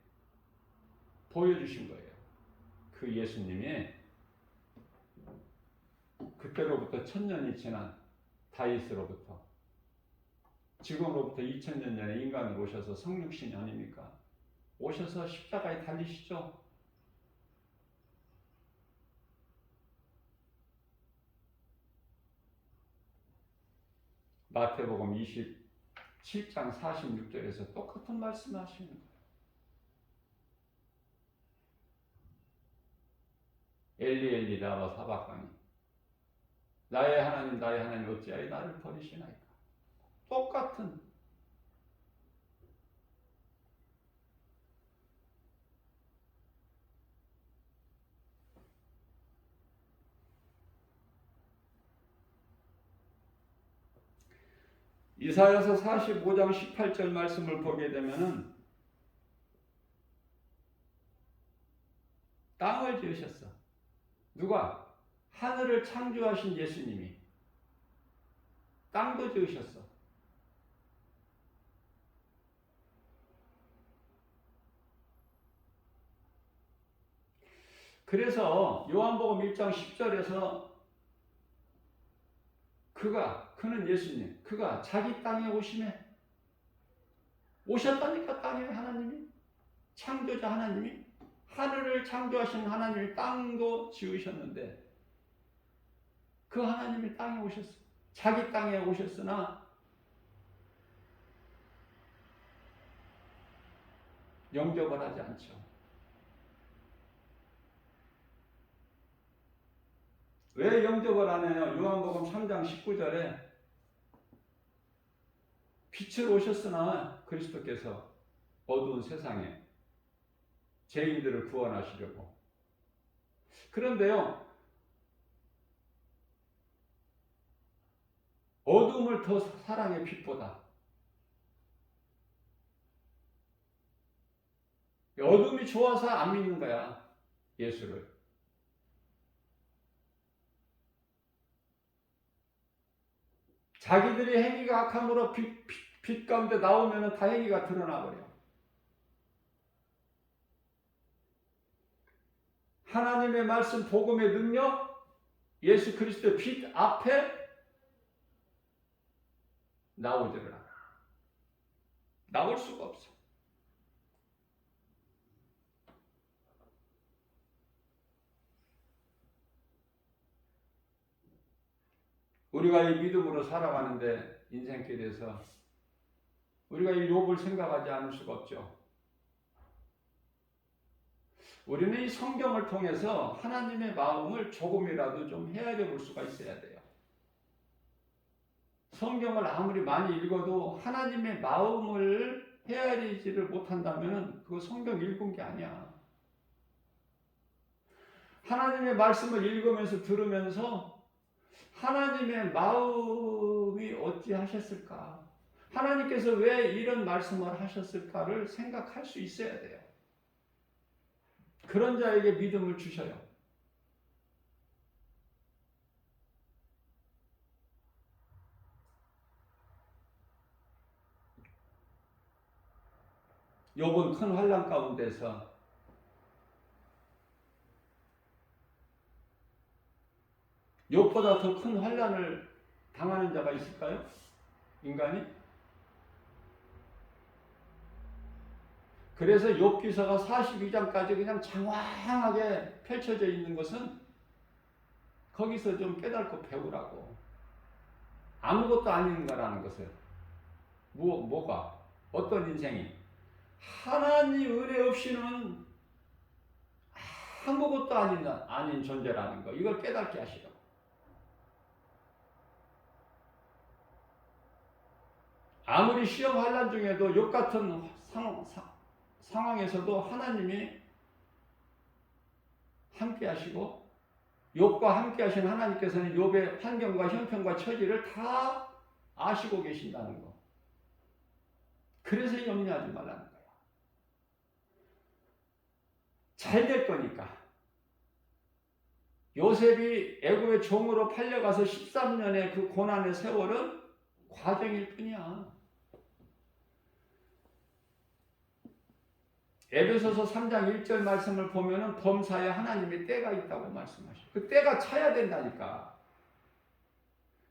[SPEAKER 1] 보여주신 거예요. 그 예수님이 그때로부터 1000년이 지난 다윗으로부터 지금으로부터 2000년 전에 인간으로 오셔서 성육신이 아닙니까? 오셔서 십자가에 달리시죠. 마태복음 27장 46절에서 똑같은 말씀을 하시는 거예요. 엘리 엘리 라마 사박하니 나의 하나님 어찌하여 나를 버리시나이까? 똑같은 이사야서 45장 18절 말씀을 보게 되면은 땅을 지으셨어. 누가? 하늘을 창조하신 예수님이 땅도 지으셨어. 그래서 요한복음 1장 10절에서 그는 예수님, 그가 자기 땅에 오셨다니까. 땅에 하나님이, 창조자 하나님이, 하늘을 창조하신 하나님이 땅도 지으셨는데 그 하나님이 땅에 오셨어. 자기 땅에 오셨으나 영접을 하지 않죠. 왜 영접을 안 해요? 요한복음 3장 19절에 빛을 오셨으나 그리스도께서 어두운 세상에 죄인들을 구원하시려고. 그런데요, 어둠을 더 사랑해 빛보다. 어둠이 좋아서 안 믿는 거야, 예수를. 자기들의 행위가 악함으로 빛 가운데 나오면 다 행위가 드러나버려. 하나님의 말씀, 복음의 능력, 예수 그리스도의 빛 앞에 나오지를 않아. 나올 수가 없어. 우리가 이 믿음으로 살아가는데 인생길에서 우리가 이 욥을 생각하지 않을 수가 없죠. 우리는 이 성경을 통해서 하나님의 마음을 조금이라도 좀 헤아려 볼 수가 있어야 돼요. 성경을 아무리 많이 읽어도 하나님의 마음을 헤아리지를 못한다면 그거 성경 읽은 게 아니야. 하나님의 말씀을 읽으면서 들으면서 하나님의 마음이 어찌 하셨을까? 하나님께서 왜 이런 말씀을 하셨을까를 생각할 수 있어야 돼요. 그런 자에게 믿음을 주셔요. 욥은 큰 환난 가운데서 욥보다 더 큰 환난을 당하는 자가 있을까요? 인간이? 그래서 욥기서가 42장까지 그냥 장황하게 펼쳐져 있는 것은 거기서 좀 깨닫고 배우라고. 아무것도 아닌 거라는 것을. 뭐가? 어떤 인생이? 하나님 은혜 없이는 아무것도 아닌 존재라는 거. 이걸 깨닫게 하시라고. 아무리 시험 환난 중에도 욥 같은 상황에서도 하나님이 함께 하시고 욥과 함께 하신 하나님께서는 욥의 환경과 형편과 처지를 다 아시고 계신다는 거. 그래서 염려하지 말라는 거야. 잘 될 거니까. 요셉이 애굽의 종으로 팔려가서 13년의 그 고난의 세월은 과정일 뿐이야. 에베소서 3장 1절 말씀을 보면은 범사에 하나님의 때가 있다고 말씀하셔요. 그 때가 차야 된다니까.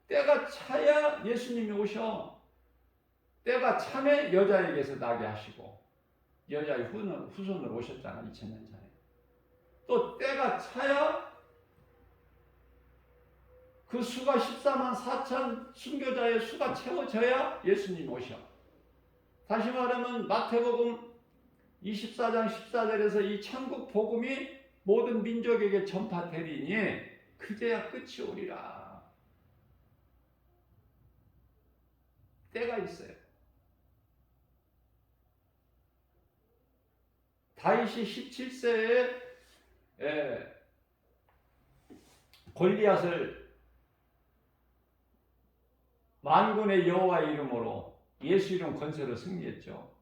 [SPEAKER 1] 때가 차야 예수님이 오셔. 때가 참에 여자에게서 나게 하시고 여자의 후손으로 오셨잖아. 2000년 전에. 또 때가 차야 그 수가 14만 4천 순교자의 수가 채워져야 예수님이 오셔. 다시 말하면 마태복음 24장 14절에서 이 천국 복음이 모든 민족에게 전파되리니 그제야 끝이 오리라. 때가 있어요. 다윗이 17세에 골리앗을 만군의 여호와의 이름으로 예수 이름 권세로 승리했죠.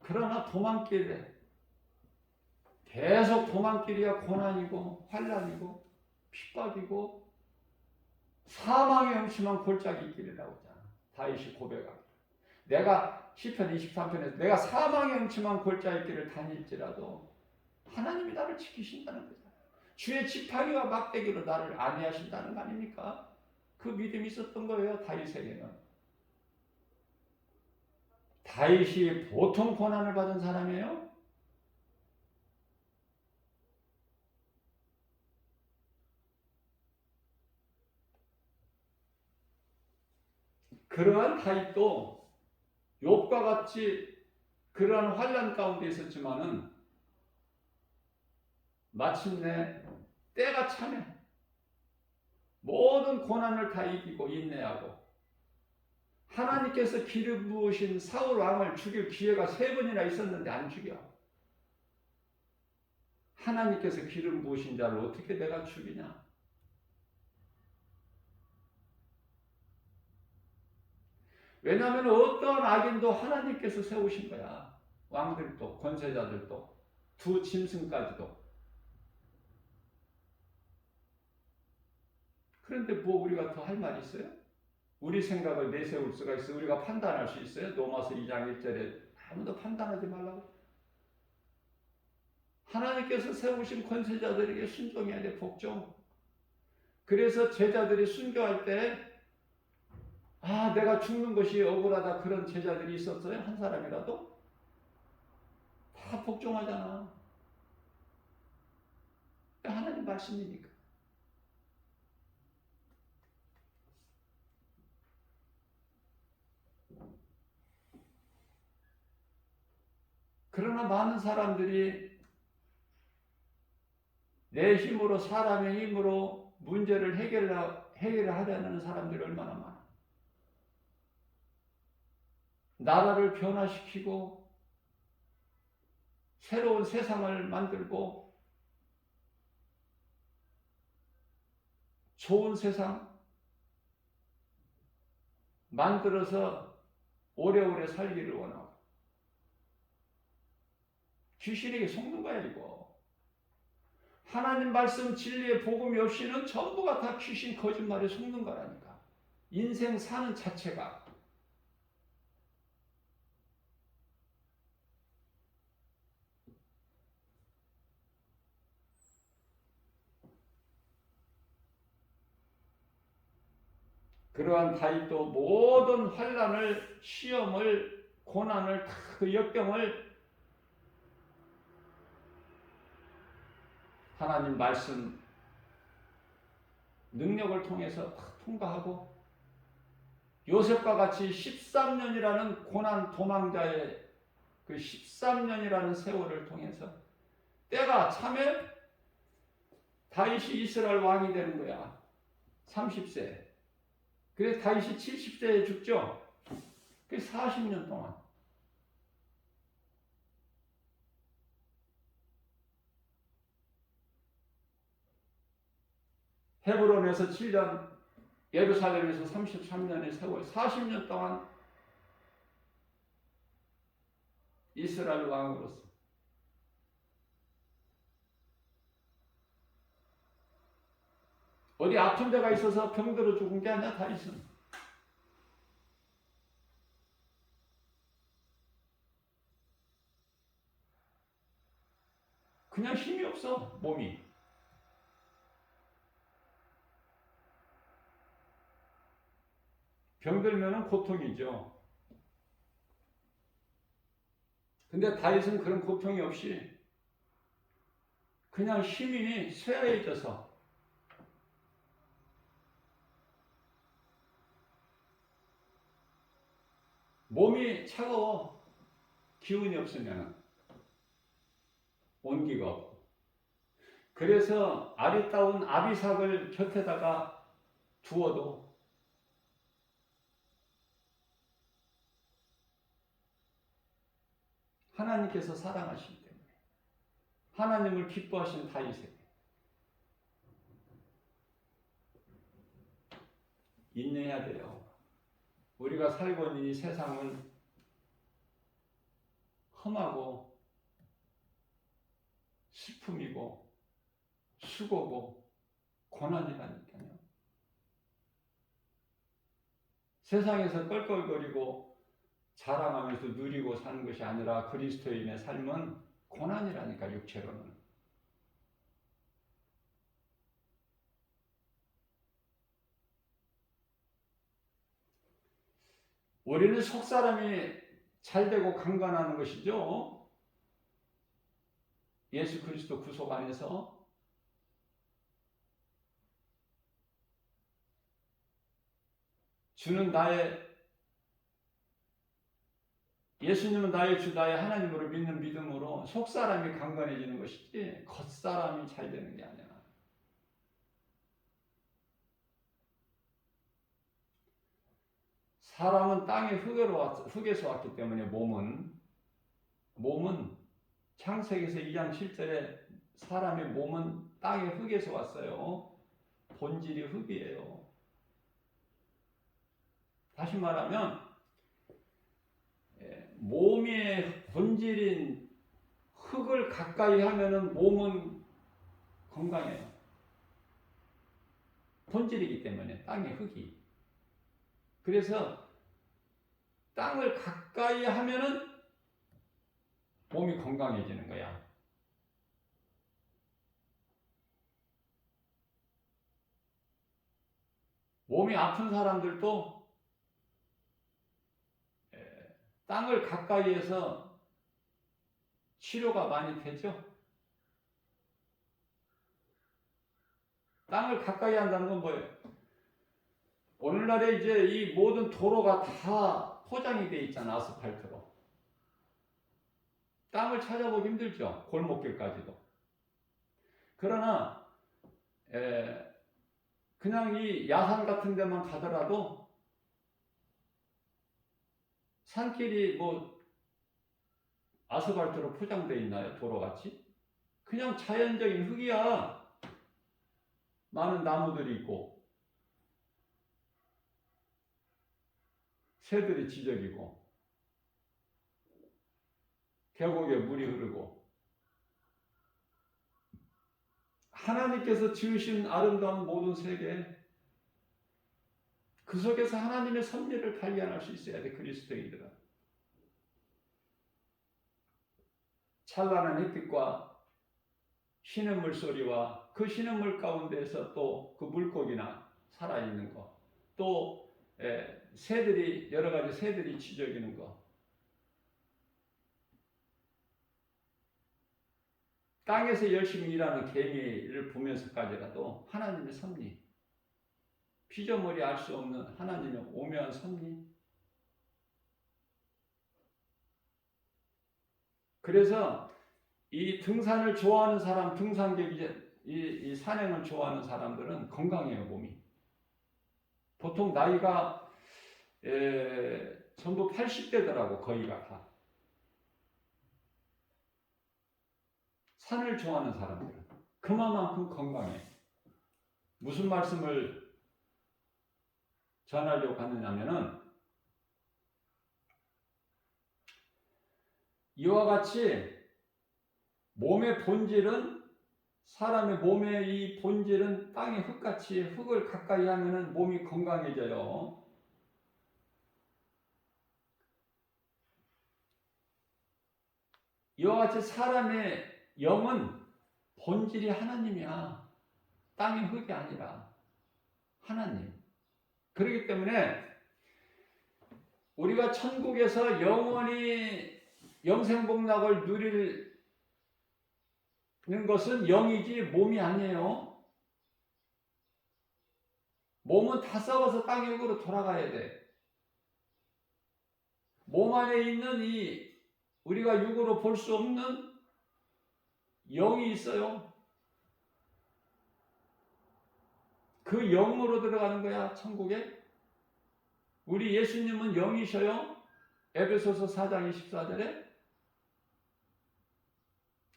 [SPEAKER 1] 그러나 도망길에 계속 도망길이야 고난이고 환난이고 핍박이고 사망의 음침한 골짜기 길이라고 하잖아. 다윗이 고백하고 내가 시편 23편에서 내가 사망의 음침한 골짜기 길을 다닐지라도 하나님이 나를 지키신다는 거잖아요. 주의 지팡이와 막대기로 나를 안위하신다는 거 아닙니까? 그 믿음이 있었던 거예요. 다윗에게는. 다윗이 보통 고난을 받은 사람이에요? 그러한 다윗도 욥과 같이 그러한 환난 가운데 있었지만은 마침내 때가 차면 모든 고난을 다 이기고 인내하고 하나님께서 기름 부으신 사울 왕을 죽일 기회가 3번이나 있었는데 안 죽여. 하나님께서 기름 부으신 자를 어떻게 내가 죽이냐? 왜냐하면 어떤 악인도 하나님께서 세우신 거야. 왕들도 권세자들도 두 짐승까지도. 그런데 뭐 우리가 더 할 말이 있어요? 우리 생각을 내세울 수가 있어요? 우리가 판단할 수 있어요? 로마서 2장 1절에 아무도 판단하지 말라고. 하나님께서 세우신 권세자들에게 순종해야 돼. 복종. 그래서 제자들이 순교할 때 내가 죽는 것이 억울하다 그런 제자들이 있었어요? 한 사람이라도? 다 복종하잖아. 하나님 말씀이니까. 그러나 많은 사람들이 내 힘으로 사람의 힘으로 문제를 해결하려는 사람들이 얼마나 많아. 나라를 변화시키고 새로운 세상을 만들고 좋은 세상 만들어서 오래오래 살기를 원하고 귀신에게 속는 거야 이거. 하나님 말씀 진리의 복음이 없이는 전부가 다 귀신 거짓말에 속는 거라니까. 인생 사는 자체가. 그러한 다윗도 모든 환난을 시험을 고난을 다 그 역경을 하나님 말씀 능력을 통해서 통과하고 요셉과 같이 13년이라는 고난 도망자의 그 13년이라는 세월을 통해서 때가 차면 다윗이 이스라엘 왕이 되는 거야. 30세. 그래서 다윗이 70세에 죽죠. 그 40년 동안 헤브론에서 7년, 예루살렘에서 33년의 세월, 40년 동안 이스라엘 왕으로서 어디 아픈 데가 있어서 병들어 죽은 게 아니야. 다윗은 그냥 힘이 없어. 몸이. 병들면은 고통이죠. 근데 다윗은 그런 고통이 없이 그냥 힘이 쇠해져서 몸이 차가워. 기운이 없으면 온기가 없고. 그래서 아리따운 아비삭을 곁에다가 두어도 하나님께서 사랑하시기 때문에 하나님을 기뻐하신 다윗에게 인내해야 돼요. 우리가 살고 있는 이 세상은 험하고 슬픔이고 수고고 고난이라니까요. 세상에서 껄껄거리고 자랑하면서 누리고 사는 것이 아니라 그리스도인의 삶은 고난이라니까. 육체로는. 우리는 속사람이 잘되고 강건하는 것이죠. 예수 그리스도 구속 안에서. 예수님은 나의 주, 나의 하나님으로 믿는 믿음으로 속사람이 강건해지는 것이지 겉사람이 잘 되는 게 아니야. 사람은 땅의 흙에서 왔기 때문에 몸은 창세기에서 2장 7절에 사람의 몸은 땅의 흙에서 왔어요. 본질이 흙이에요. 다시 말하면 몸의 본질인 흙을 가까이 하면은 몸은 건강해요. 본질이기 때문에 땅의 흙이. 그래서 땅을 가까이 하면은 몸이 건강해지는 거야. 몸이 아픈 사람들도 땅을 가까이 해서 치료가 많이 되죠. 땅을 가까이 한다는 건 뭐예요? 오늘날에 이제 이 모든 도로가 다 포장이 돼 있잖아. 아스팔트로. 땅을 찾아보기 힘들죠. 골목길까지도. 그러나 그냥 이 야산 같은 데만 가더라도 산길이 뭐 아스팔트로 포장되어 있나요? 도로같이? 그냥 자연적인 흙이야. 많은 나무들이 있고 새들이 지저귀고 계곡에 물이 흐르고 하나님께서 지으신 아름다운 모든 세계, 그 속에서 하나님의 섭리를 발견할 수 있어야 돼. 그리스도인들은 찬란한 햇빛과 쉬는 물소리와 그 쉬는 물 가운데에서 또 그 물고기나 살아있는 거, 또 새들이 여러 가지 새들이 지저귀는 거, 땅에서 열심히 일하는 개미를 보면서까지라도 하나님의 섭리, 피조물이 알 수 없는 하나님의 오묘한 섭리. 그래서 이 등산을 좋아하는 사람, 이 산행을 좋아하는 사람들은 건강해요. 몸이. 보통 나이가 전부 80대더라고. 거의가 다. 산을 좋아하는 사람들은 그만큼 건강해. 무슨 말씀을 전하려고 하느냐면은 이와 같이 몸의 본질은 사람의 몸의 이 본질은 땅의 흙같이 흙을 가까이 하면은 몸이 건강해져요. 이와 같이 사람의 영은 본질이 하나님이야. 땅의 흙이 아니라 하나님. 그렇기 때문에 우리가 천국에서 영원히 영생복락을 누리는 것은 영이지 몸이 아니에요. 몸은 다 썩어서 땅의 흙으로 돌아가야 돼. 몸 안에 있는 이 우리가 육으로 볼 수 없는 영이 있어요. 그 영으로 들어가는 거야, 천국에. 우리 예수님은 영이셔요. 에베소서 4장 24절에.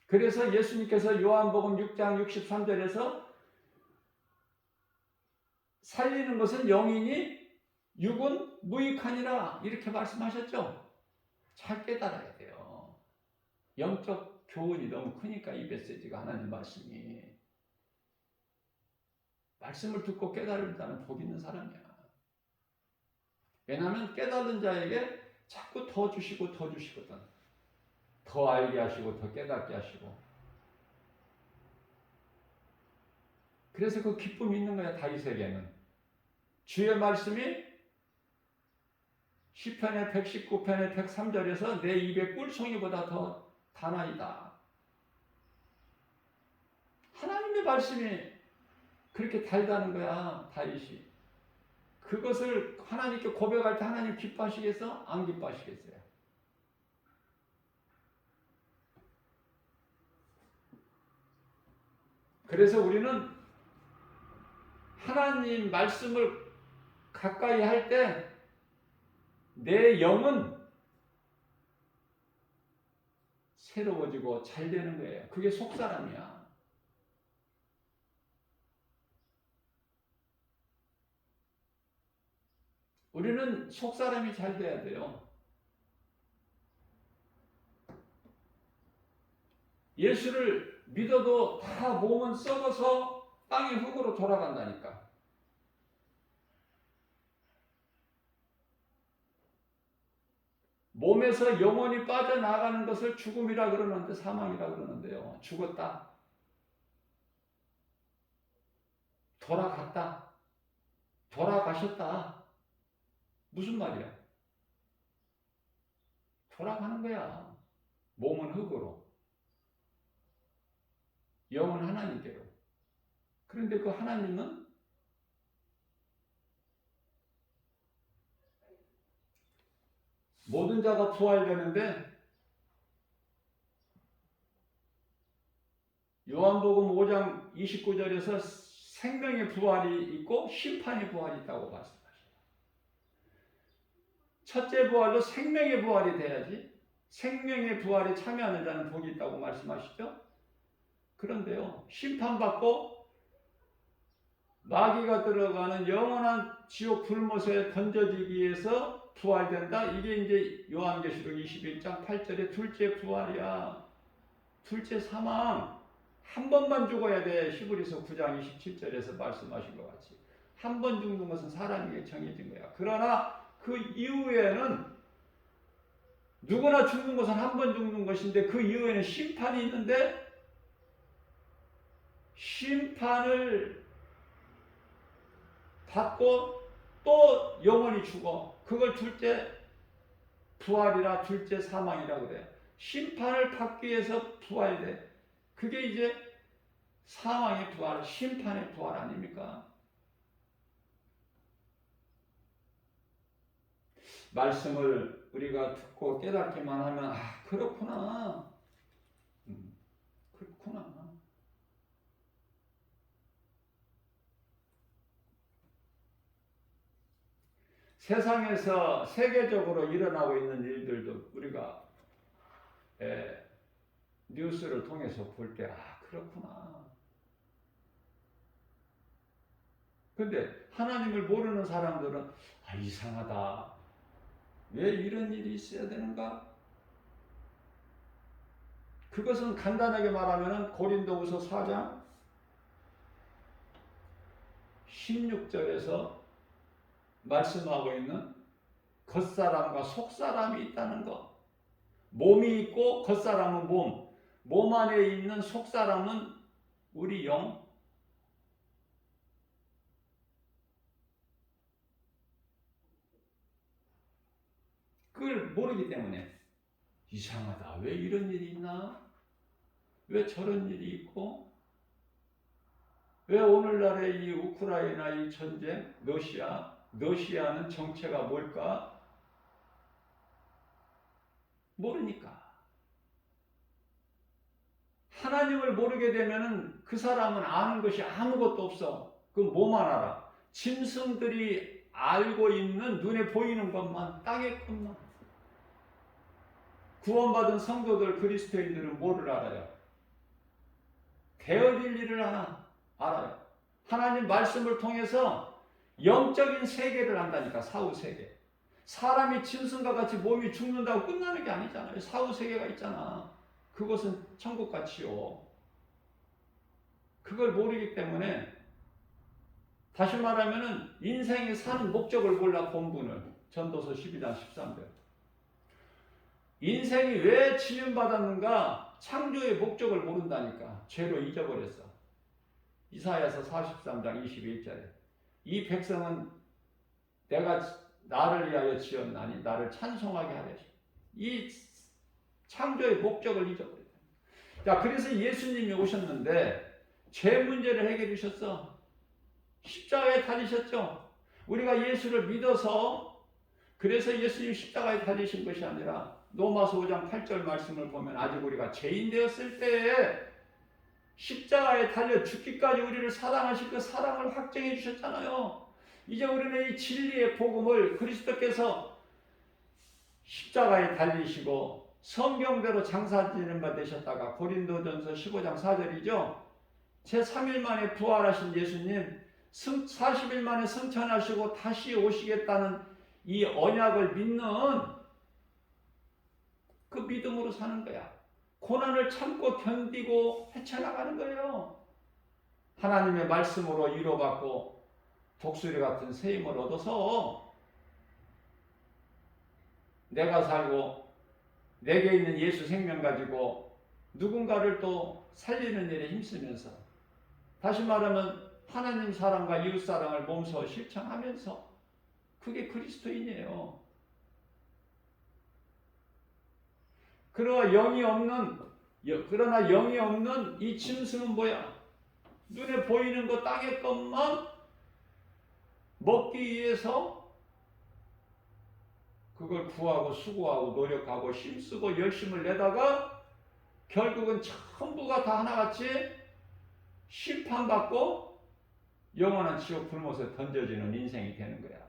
[SPEAKER 1] 그래서 예수님께서 요한복음 6장 63절에서 살리는 것은 영이니 육은 무익하니라 이렇게 말씀하셨죠. 잘 깨달아야 돼요. 영적 교훈이 너무 크니까 이 메시지가 하나님 말씀이. 말씀을 듣고 깨달을 자는 복 있는 사람이야. 왜냐하면 깨달은 자에게 자꾸 더 주시고 더 주시거든. 더 알게 하시고 더 깨닫게 하시고. 그래서 그 기쁨이 있는 거야. 다윗에게는. 주의 말씀이 시편의 119편의 103절에서 내 입의 꿀송이보다 더 단아이다. 하나님의 말씀이 그렇게 달다는 거야. 다윗이. 그것을 하나님께 고백할 때 하나님 기뻐하시겠어? 안 기뻐하시겠어요? 그래서 우리는 하나님 말씀을 가까이 할 때 내 영은 새로워지고 잘 되는 거예요. 그게 속사람이야. 우리는 속사람이 잘 돼야 돼요. 예수를 믿어도 다 몸은 썩어서 땅의 흙으로 돌아간다니까. 몸에서 영혼이 빠져나가는 것을 죽음이라 그러는데 사망이라 그러는데요. 죽었다. 돌아갔다. 돌아가셨다. 무슨 말이야? 돌아가는 거야. 몸은 흙으로. 영은 하나님께로. 그런데 그 하나님은 모든 자가 부활되는데 요한복음 5장 29절에서 생명의 부활이 있고 심판의 부활이 있다고 말씀하셔요. 첫째 부활로 생명의 부활이 돼야지 생명의 부활에 참여하는 자는 복이 있다고 말씀하시죠. 그런데요, 심판받고 마귀가 들어가는 영원한 지옥 불못에 던져지기 위해서 부활된다. 이게 이제 요한계시록 21장 8절의 둘째 부활이야. 둘째 사망. 한 번만 죽어야 돼. 히브리서 9장 27절에서 말씀하신 것 같이. 한 번 죽는 것은 사람에게 정해진 거야. 그러나 그 이후에는 누구나 죽는 것은 한 번 죽는 것인데 그 이후에는 심판이 있는데 심판을 받고 또 영원히 죽어. 그걸 둘째 부활이라 둘째 사망이라 그래. 심판을 받기 위해서 부활돼. 그게 이제 사망의 부활, 심판의 부활 아닙니까? 말씀을 우리가 듣고 깨닫기만 하면 아 그렇구나. 그렇구나. 세상에서 세계적으로 일어나고 있는 일들도 우리가 뉴스를 통해서 볼 때 아 그렇구나. 근데 하나님을 모르는 사람들은 이상하다. 왜 이런 일이 있어야 되는가? 그것은 간단하게 말하면 고린도후서 4장 16절에서 말씀하고 있는 겉사람과 속사람이 있다는 것. 몸이 있고 겉사람은 몸 안에 있는 속사람은 우리 영. 그걸 모르기 때문에 이상하다. 왜 이런 일이 있나? 왜 저런 일이 있고? 왜 오늘날의 이 우크라이나 이 전쟁, 러시아는 정체가 뭘까? 모르니까. 하나님을 모르게 되면은 그 사람은 아는 것이 아무것도 없어. 그럼 뭐만 알아? 짐승들이 알고 있는 눈에 보이는 것만, 땅의 것만. 구원받은 성도들, 그리스도인들은 뭐를 알아요? 되어질 일을 알아요. 하나님 말씀을 통해서 영적인 세계를 안다니까. 사후세계. 사람이 짐승과 같이 몸이 죽는다고 끝나는 게 아니잖아요. 사후세계가 있잖아. 그것은 천국같이요. 그걸 모르기 때문에 다시 말하면 인생이 사는 목적을 몰라. 본분을. 전도서 12장 13절. 인생이 왜 지음받았는가? 창조의 목적을 모른다니까. 죄로 잊어버렸어. 이사야서 43장 21절에 이 백성은 내가 나를 위하여 지었나니 나를 찬송하게 하려. 이 창조의 목적을 잊어버렸다. 자, 그래서 예수님이 오셨는데 죄 문제를 해결해 주셨어. 십자가에 달리셨죠. 우리가 예수를 믿어서 그래서 예수님 십자가에 달리신 것이 아니라 로마서 5장 8절 말씀을 보면 아직 우리가 죄인 되었을 때에 십자가에 달려 죽기까지 우리를 사랑하실 그 사랑을 확증해 주셨잖아요. 이제 우리는 이 진리의 복음을 그리스도께서 십자가에 달리시고 성경대로 장사지는 바 되셨다가 고린도전서 15장 4절이죠. 제3일 만에 부활하신 예수님 40일 만에 승천하시고 다시 오시겠다는 이 언약을 믿는 그 믿음으로 사는 거야. 고난을 참고 견디고 헤쳐나가는 거예요. 하나님의 말씀으로 위로받고 독수리 같은 새 힘을 얻어서 내가 살고 내게 있는 예수 생명 가지고 누군가를 또 살리는 일에 힘쓰면서 다시 말하면 하나님 사랑과 이웃 사랑을 몸소 실천하면서 그게 그리스도인이에요. 그러나 영이 없는 이 짐승은 뭐야? 눈에 보이는 것 땅의 것만 먹기 위해서 그걸 구하고 수고하고 노력하고 힘쓰고 열심을 내다가 결국은 전부가 다 하나같이 심판받고 영원한 지옥 불못에 던져지는 인생이 되는 거야.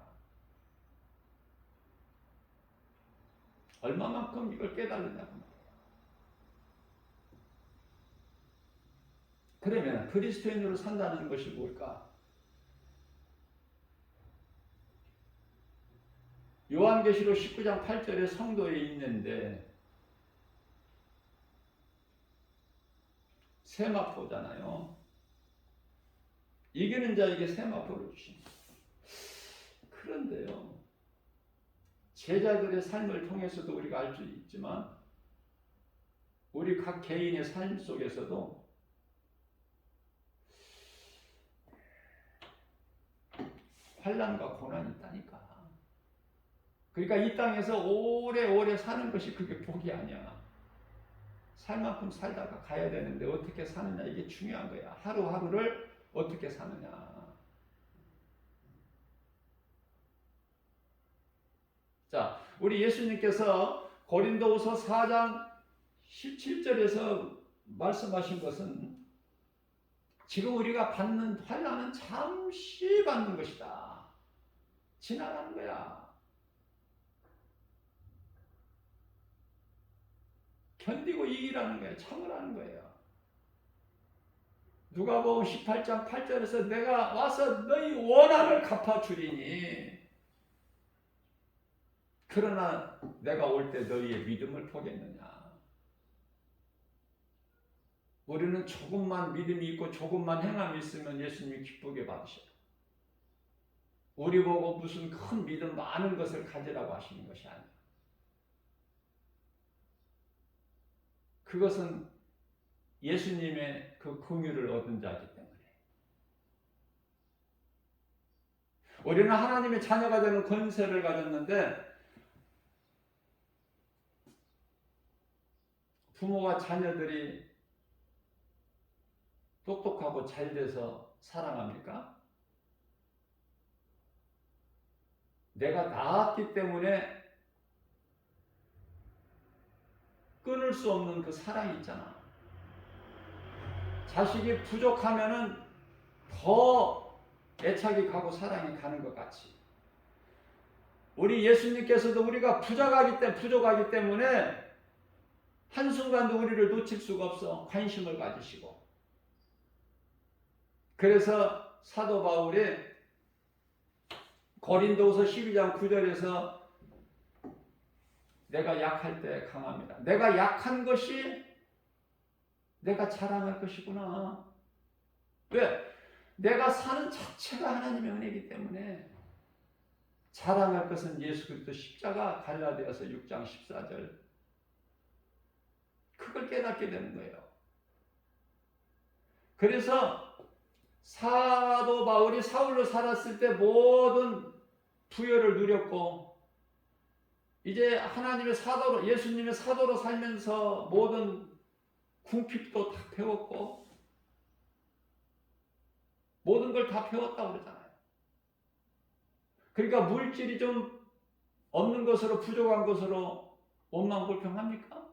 [SPEAKER 1] 얼마만큼 이걸 깨달으냐고. 그러면 그리스도인으로 산다는 것이 뭘까? 요한계시록 19장 8절에 성도에 있는데 세마포잖아요. 이기는 자에게 세마포를 주신다. 그런데요, 제자들의 삶을 통해서도 우리가 알 수 있지만 우리 각 개인의 삶 속에서도 환난과 고난이 있다니까. 그러니까 이 땅에서 오래오래 사는 것이 그게 복이 아니야. 살 만큼 살다가 가야 되는데 어떻게 사느냐, 이게 중요한 거야. 하루하루를 어떻게 사느냐. 자, 우리 예수님께서 고린도후서 4장 17절에서 말씀하신 것은 지금 우리가 받는 환난은 잠시 받는 것이다. 지나가는 거야. 견디고 이기라는 거예요. 참으라는 거예요. 누가복음 18장 8절에서 내가 와서 너희 원한을 갚아주리니 그러나 내가 올 때 너희의 믿음을 보겠느냐. 우리는 조금만 믿음이 있고 조금만 행함이 있으면 예수님이 기쁘게 받으셔요. 우리 보고 무슨 큰 믿음 많은 것을 가지라고 하시는 것이 아니에요. 그것은 예수님의 그 긍휼을 얻은 자이기 때문에. 우리는 하나님의 자녀가 되는 권세를 가졌는데 부모가 자녀들이 똑똑하고 잘 돼서 사랑합니까? 내가 낳았기 때문에 끊을 수 없는 그 사랑이 있잖아. 자식이 부족하면은 더 애착이 가고 사랑이 가는 것 같이. 우리 예수님께서도 우리가 부족하기 때문에 한순간도 우리를 놓칠 수가 없어. 관심을 가지시고. 그래서 사도 바울이 고린도후서 12장 9절에서 내가 약할 때 강합니다. 내가 약한 것이 내가 자랑할 것이구나. 왜? 내가 사는 자체가 하나님의 은혜이기 때문에 자랑할 것은 예수 그리스도 십자가. 갈라디아서 6장 14절. 그걸 깨닫게 되는 거예요. 그래서 사도 바울이 사울로 살았을 때 모든 부여를 누렸고 이제 하나님의 사도로, 예수님의 사도로 살면서 모든 궁핍도 다 배웠고 모든 걸 다 배웠다고 그러잖아요. 그러니까 물질이 좀 없는 것으로, 부족한 것으로 원망불평합니까?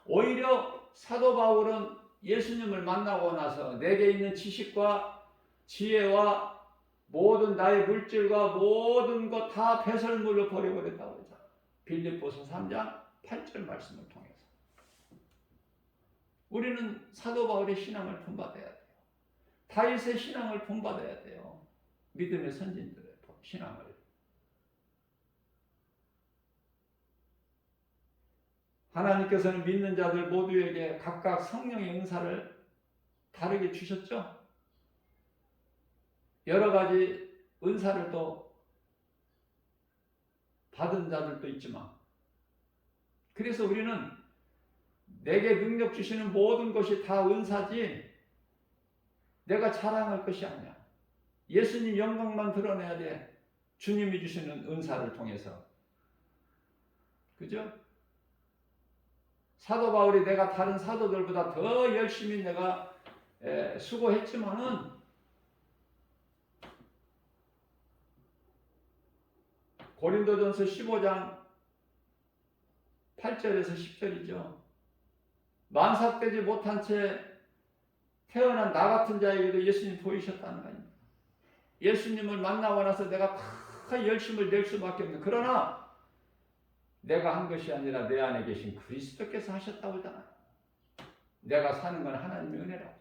[SPEAKER 1] 오히려 사도 바울은 예수님을 만나고 나서 내게 있는 지식과 지혜와 모든 나의 물질과 모든 것 다 배설물로 버려버렸다고 그러잖아요. 빌립보서 3장 8절 말씀을 통해서. 우리는 사도 바울의 신앙을 본받아야 돼요. 다윗의 신앙을 본받아야 돼요. 믿음의 선진들의 신앙을. 하나님께서는 믿는 자들 모두에게 각각 성령의 은사를 다르게 주셨죠. 여러 가지 은사를 또 받은 자들도 있지만, 그래서 우리는 내게 능력 주시는 모든 것이 다 은사지 내가 자랑할 것이 아니야. 예수님 영광만 드러내야 돼. 주님이 주시는 은사를 통해서. 그죠? 사도 바울이 내가 다른 사도들보다 더 열심히 내가 수고했지만은 고린도전서 15장 8절에서 10절이죠. 만삭되지 못한 채 태어난 나 같은 자에게도 예수님 보이셨다는 거 아닙니까? 예수님을 만나고 나서 내가 다 열심을 낼 수밖에 없는, 그러나 내가 한 것이 아니라 내 안에 계신 그리스도께서 하셨다고 하잖아요. 내가 사는 건 하나님의 은혜라고.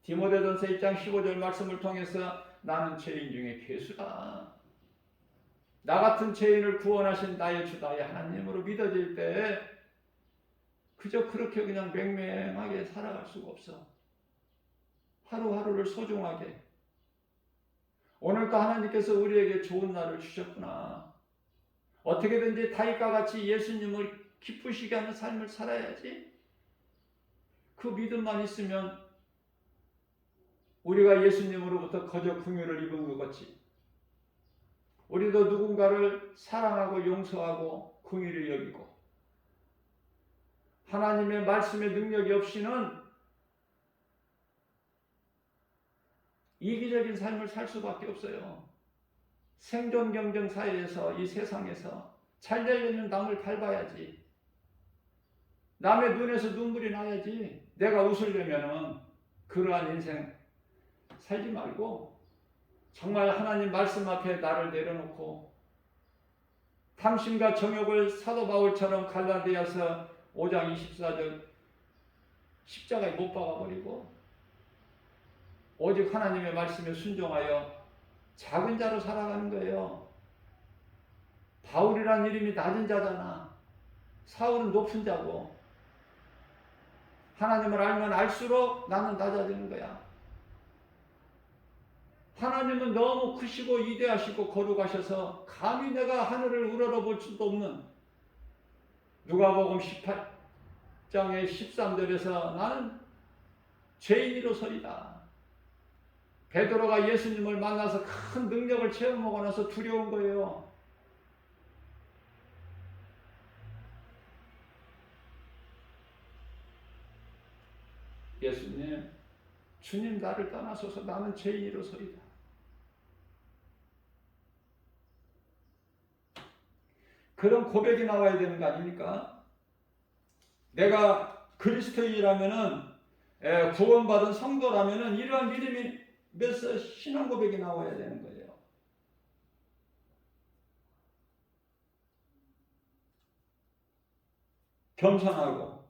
[SPEAKER 1] 디모데전서 1장 15절 말씀을 통해서 나는 죄인 중에 괴수다. 나 같은 죄인을 구원하신 나의 주 나의 하나님으로 믿어질 때 그저 그렇게 그냥 맹맹하게 살아갈 수가 없어. 하루하루를 소중하게. 오늘도 하나님께서 우리에게 좋은 날을 주셨구나. 어떻게든지 다윗과 같이 예수님을 기쁘시게 하는 삶을 살아야지. 그 믿음만 있으면 우리가 예수님으로부터 거저 긍휼을 입은 것 같이 우리도 누군가를 사랑하고 용서하고 긍휼히 여기고, 하나님의 말씀의 능력이 없이는 이기적인 삶을 살 수밖에 없어요. 생존 경쟁 사회에서, 이 세상에서 잘 되려면 남을 밟아야지. 남의 눈에서 눈물이 나야지. 내가 웃으려면은 그러한 인생 살지 말고 정말 하나님 말씀 앞에 나를 내려놓고 탐심과 정욕을 사도 바울처럼 갈라디아서 5장 24절 십자가에 못 박아버리고 오직 하나님의 말씀에 순종하여 작은 자로 살아가는 거예요. 바울이란 이름이 낮은 자잖아. 사울은 높은 자고. 하나님을 알면 알수록 나는 낮아지는 거야. 하나님은 너무 크시고 위대하시고 거룩하셔서 감히 내가 하늘을 우러러볼 수도 없는, 누가복음 18장의 13절에서 나는 죄인이로서이다. 베드로가 예수님을 만나서 큰 능력을 체험하고 나서 두려운 거예요. 예수님, 주님 나를 떠나소서, 나는 죄인이로서이다. 그런 고백이 나와야 되는 거 아닙니까? 내가 그리스도인이라면은, 구원받은 성도라면은 이러한 믿음에서 신앙 고백이 나와야 되는 거예요. 겸손하고,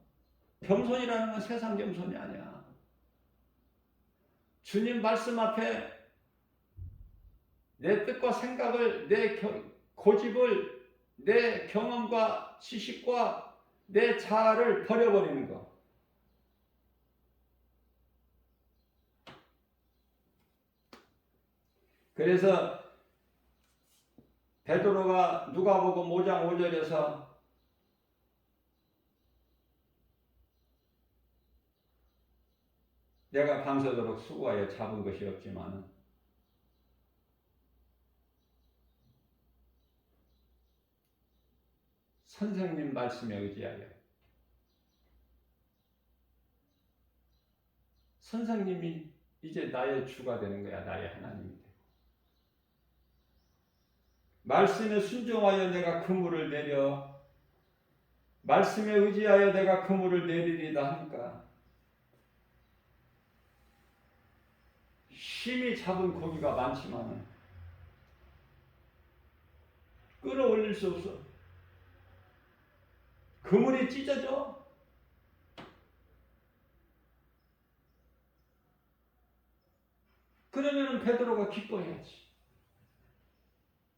[SPEAKER 1] 겸손이라는 건 세상 겸손이 아니야. 주님 말씀 앞에 내 뜻과 생각을, 내 고집을, 내 경험과 지식과 내 자아를 버려버리는 거. 그래서 베드로가 누가복음 5장 5절에서 내가 밤새도록 수고하여 잡은 것이 없지만 선생님 말씀에 의지하여, 선생님이 이제 나의 주가 되는 거야. 나의 하나님이 되고, 말씀에 순종하여 내가 그물을 내려, 말씀에 의지하여 내가 그물을 내리리다 하니까 힘이 잡은 고기가 많지만 끌어올릴 수 없어. 그물이 찢어져. 그러면은 베드로가 기뻐해야지.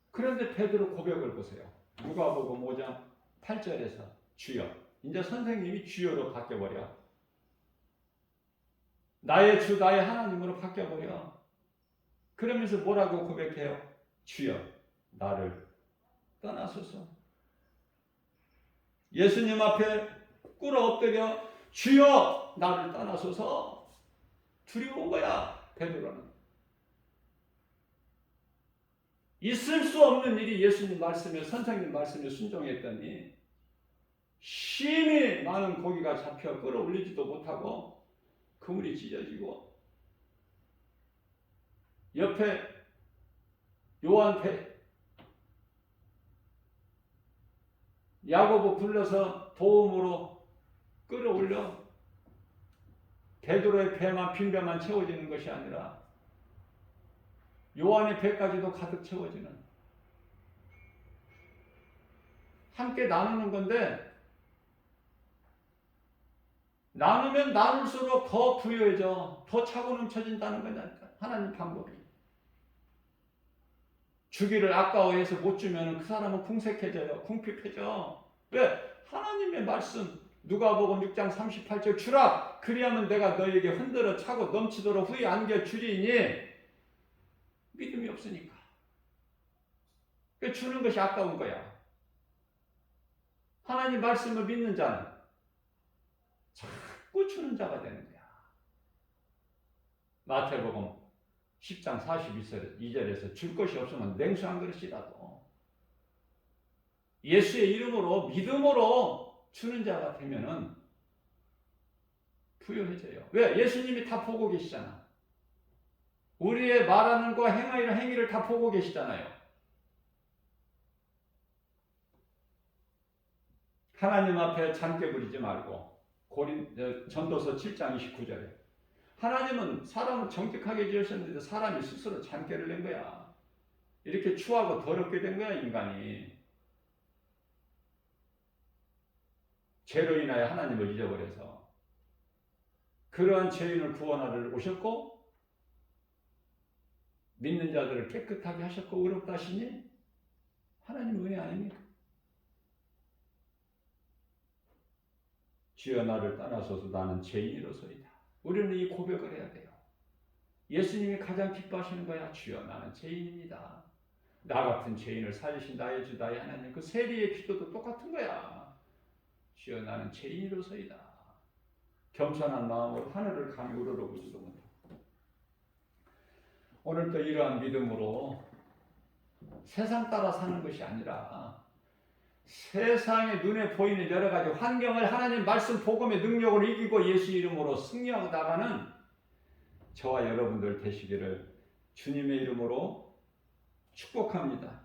[SPEAKER 1] 그런데 베드로 고백을 보세요. 누가복음 5장 8절에서 주여. 이제 선생님이 주여로 바뀌어버려. 나의 주, 나의 하나님으로 바뀌어버려. 그러면서 뭐라고 고백해요? 주여, 나를 떠나소서. 예수님 앞에 꿇어 엎드려 주여, 나를 떠나소서. 두려운 거야, 베드로는. 있을 수 없는 일이 예수님 말씀에, 선생님 말씀에 순종했더니 힘이 많은 고기가 잡혀 끌어올리지도 못하고 그물이 찢어지고, 옆에 요한 야고보 불러서 도움으로 끌어올려 베드로의 배만, 빈 배만 채워지는 것이 아니라 요한의 배까지도 가득 채워지는, 함께 나누는 건데 나누면 나눌수록 더 부유해져, 더 차고 넘쳐진다는 거니까. 하나님 방법이. 주기를 아까워해서 못 주면 그 사람은 궁색해져요. 궁핍해져. 왜? 하나님의 말씀, 누가복음 6장 38절 주라, 그리하면 내가 너에게 흔들어 차고 넘치도록 후에 안겨 주리니, 믿음이 없으니까. 주는 것이 아까운 거야. 하나님 말씀을 믿는 자는 자꾸 주는 자가 되는 거야. 마태복음 10장 42절에서 줄 것이 없으면 냉수 한 그릇이라도 예수의 이름으로, 믿음으로 주는 자가 되면은 부유해져요. 왜? 예수님이 다 보고 계시잖아. 우리의 말하는 거, 행하는 행위를 다 보고 계시잖아요. 하나님 앞에 잔깨 부리지 말고, 전도서 7장 29절에 하나님은 사람을 정직하게 지으셨는데 사람이 스스로 잔깨를 낸 거야. 이렇게 추하고 더럽게 된 거야, 인간이. 죄로 인하여 하나님을 잊어버려서. 그러한 죄인을 구원하러 오셨고, 믿는 자들을 깨끗하게 하셨고 의롭다 하시니 하나님 은혜 아닙니까? 주여 나를 떠나소서 나는 죄인이로소이다. 우리는 이 고백을 해야 돼요. 예수님이 가장 기뻐하시는 거야. 주여 나는 죄인입니다. 나 같은 죄인을 살리신 나의 주 나의 하나님. 그 세리의 기도도 똑같은 거야. 주여 나는 죄인이로소이다. 겸손한 마음으로 하늘을 감히 우러러보지도 못하고 오늘도 이러한 믿음으로 세상 따라 사는 것이 아니라 세상의 눈에 보이는 여러 가지 환경을 하나님 말씀 복음의 능력으로 이기고 예수 이름으로 승리하고 나가는 저와 여러분들 되시기를 주님의 이름으로 축복합니다.